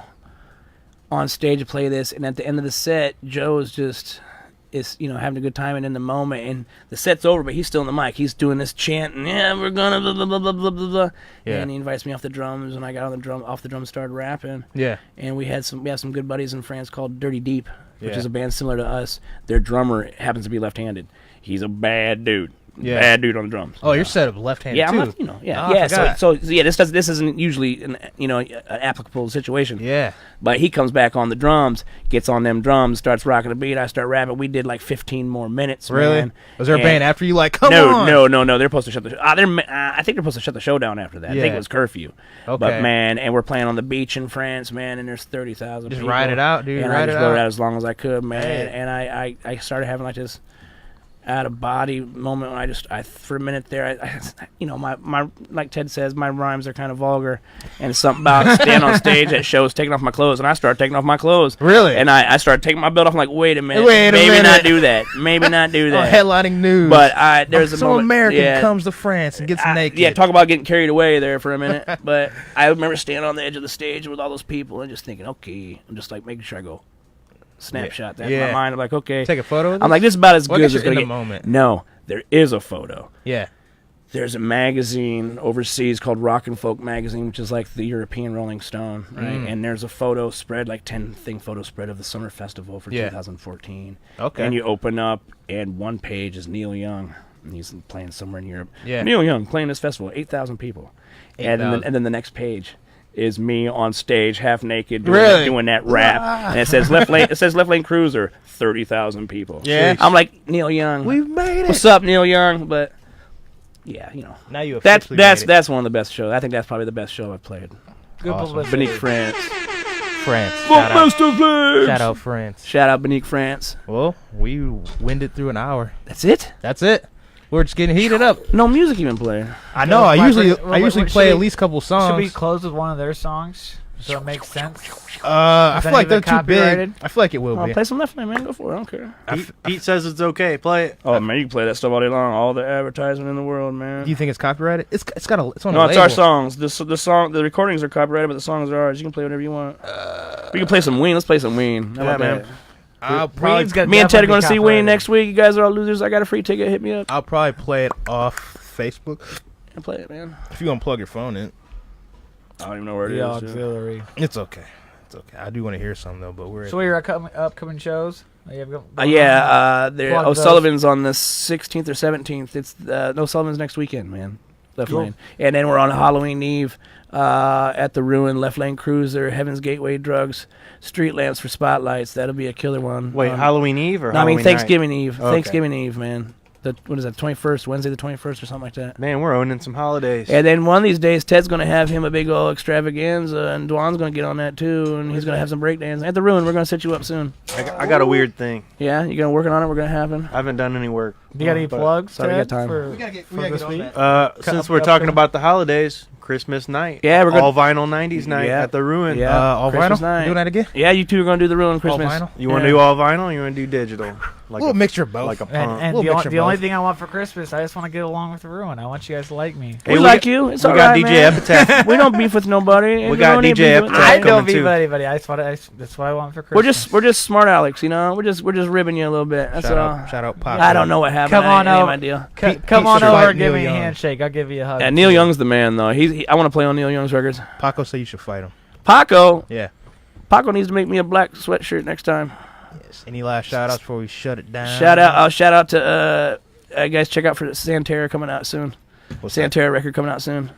on stage to play this, and at the end of the set, Joe is having a good time and in the moment, and the set's over, but he's still in the mic. He's doing this chant, and yeah, we're gonna blah blah blah blah blah blah blah. Yeah. And he invites me off the drums, and I got off the drums, started rapping, Yeah. and we have some good buddies in France called Dirty Deep, which Yeah. is a band similar to us. Their drummer happens to be left-handed. He's a bad dude. Yeah. Bad dude on the drums. Oh, you're set up left-handed Yeah, too. I'm left, yeah, Oh, I yeah. forgot. So this isn't usually an applicable situation. Yeah. But he comes back on the drums, gets on them drums, starts rocking the beat. I start rapping. We did like 15 more minutes. Really? Man. Was there a And- band after you like, come on? No. They're supposed to shut the. I think they're supposed to shut the show down after that. I think Yeah. it was curfew. Okay. But man, and we're playing on the beach in France, man, and there's 30,000. Just people. ride it out, dude. And Ride I just it rode it out. out as long as I could, man. Hey. And I started having like this out of body moment when I for a minute there, you know, my like Ted says, my rhymes are kind of vulgar, and it's something about standing on stage at shows, taking off my clothes, and I started taking off my clothes. Really? And I started taking my belt off. I'm like, wait a minute, Wait a maybe minute. not do that, maybe not do Oh, that. headlining news. But there's a some moment. American yeah, comes to France and gets naked. yeah, talk about getting carried away there for a minute. But I remember standing on the edge of the stage with all those people and just thinking, okay, I'm just like making sure I go snapshot that in Yeah. my mind. I'm like, okay. Take a photo. Of I'm like, this is about as Well, I good guess as it's you're in gonna the get. moment. No, there is a photo. Yeah. There's a magazine overseas called Rock and Folk Magazine, which is like the European Rolling Stone, right? And there's a photo spread, like 10-thing photo spread of the Summer Festival for Yeah. 2014. Okay. And you open up, and one page is Neil Young, and he's playing somewhere in Europe. Yeah. Neil Young playing this festival, 8,000 people. And 8,000. then the next page is me on stage, half naked, Really? doing that rap, and it says left lane. It says left lane cruiser, 30,000 people. Yeah. I'm like, Neil Young. We've made it. What's up, Neil Young? But yeah, you know. Now you That's officially made it. that's one of the best shows. I think that's probably the best show I've played. Good Awesome. publicity. Benique France. France. Shout out. of France. Shout out France. Shout out Benique France. Well, we winded through an hour. That's it. That's it. We're just getting heated up. No music even played. I know. I Wait, usually should play at we- least a couple Should we songs. close with one of their songs so it makes sense? I Is feel any like of they're it too big. copyrighted? I feel like it will Oh, be. play some left lane, man. Go for it. I don't care. Pete says it's okay. Play it. Oh man, you can play that stuff all day long. All the advertisement in the world, man. Do you think it's copyrighted? It's on No, a it's label. our songs. The recordings are copyrighted, but the songs are ours. You can play whatever you want. We can play some Ween. Let's play some Ween. How Yeah, about man. that? I'll probably Ween's got Me and Ted are definitely going to see Ween copyrighted. next week. You guys are all losers. I got a free ticket. Hit me up. I'll probably play it off Facebook. And play it, man. If you unplug your phone in, I don't even know where it The is. dude. auxiliary. it's okay. It's okay. I do want to hear some though, but we're So what are your upcoming shows? That you have going on? There. Plug those. O'Sullivan's on the 16th or 17th. It's O'Sullivan's next weekend, man. Left Cool. lane, and then we're on Halloween Eve at the Ruin, Left Lane Cruiser, Heaven's Gateway Drugs, Street Lamps for Spotlights. That'll be a killer one. Wait, Halloween Eve or No, I Halloween mean Thanksgiving Eve. Okay. Thanksgiving Eve, man. What is that? 21st, Wednesday the 21st, or something like that. night? Man, we're owning some holidays. And then one of these days, Ted's gonna have him a big old extravaganza, and Dwan's gonna get on that too, and he's gonna have some breakdance at the Ruin. We're gonna set you up soon. I got a weird thing. Yeah, you gonna working on it? We're gonna happen. I haven't done any work. You got any But, plugs? Sorry, we Ted, got time. For, We gotta get for this week? Since we're talking about the holidays, Christmas night. Yeah, we're gonna. All vinyl 90s night Yeah. at the Ruin. Yeah. all Christmas vinyl. night. Doing that again? Yeah, you two are gonna do the Ruin All Christmas. vinyl. You want to Yeah. do all vinyl or you want to do digital? A little mixture of both. Like a And, punk. and We'll the, mix the them only both. thing I want for Christmas, I just want to get along with the Ruin. I want you guys to like me. We Hey, like you. It's we all got right, DJ man. Epitaph. We don't beef with nobody. We got DJ Epitaph. I coming don't beef too. with anybody. That's what I want for Christmas. We're just smart Alex, you know. We're just ribbing you a little bit. That's Shout all. out, shout out, Pop. I don't know what happened. Come on I ain't over. my deal. Come Pete on should over fight and give Neil me a Young. handshake. I'll give you a hug. Yeah, Neil Young's the man, though. I want to play on Neil Young's records. Paco said you should fight him. Paco Yeah. needs to make me a black sweatshirt next time. Yes. Any last shout outs before we shut it down? Shout out to guys. Check out for Santera coming out soon. What's that? Santera record coming out soon.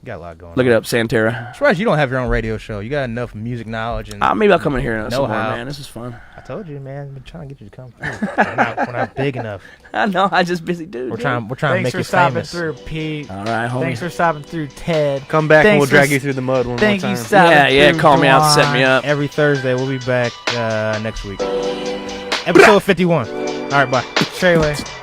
Got a lot going Look on. it up, Santera. I'm surprised you don't have your own radio show. You got enough music knowledge and Maybe I'll come in here and some more, Know-how. man. This is fun. I told you, man. I've been trying to get you to come. we're not big enough. I know. I just busy dude. We're dude. trying to Thanks make for you stopping famous. through, Pete. All right, homie. Thanks for stopping through, Ted. Come back and Thanks we'll for drag s- you through the mud one Thank more you, time. stopping Yeah. through, Call me out, set me Dwan. up. Every Thursday we'll be back next week. Episode 51. All right, bye. Treyway.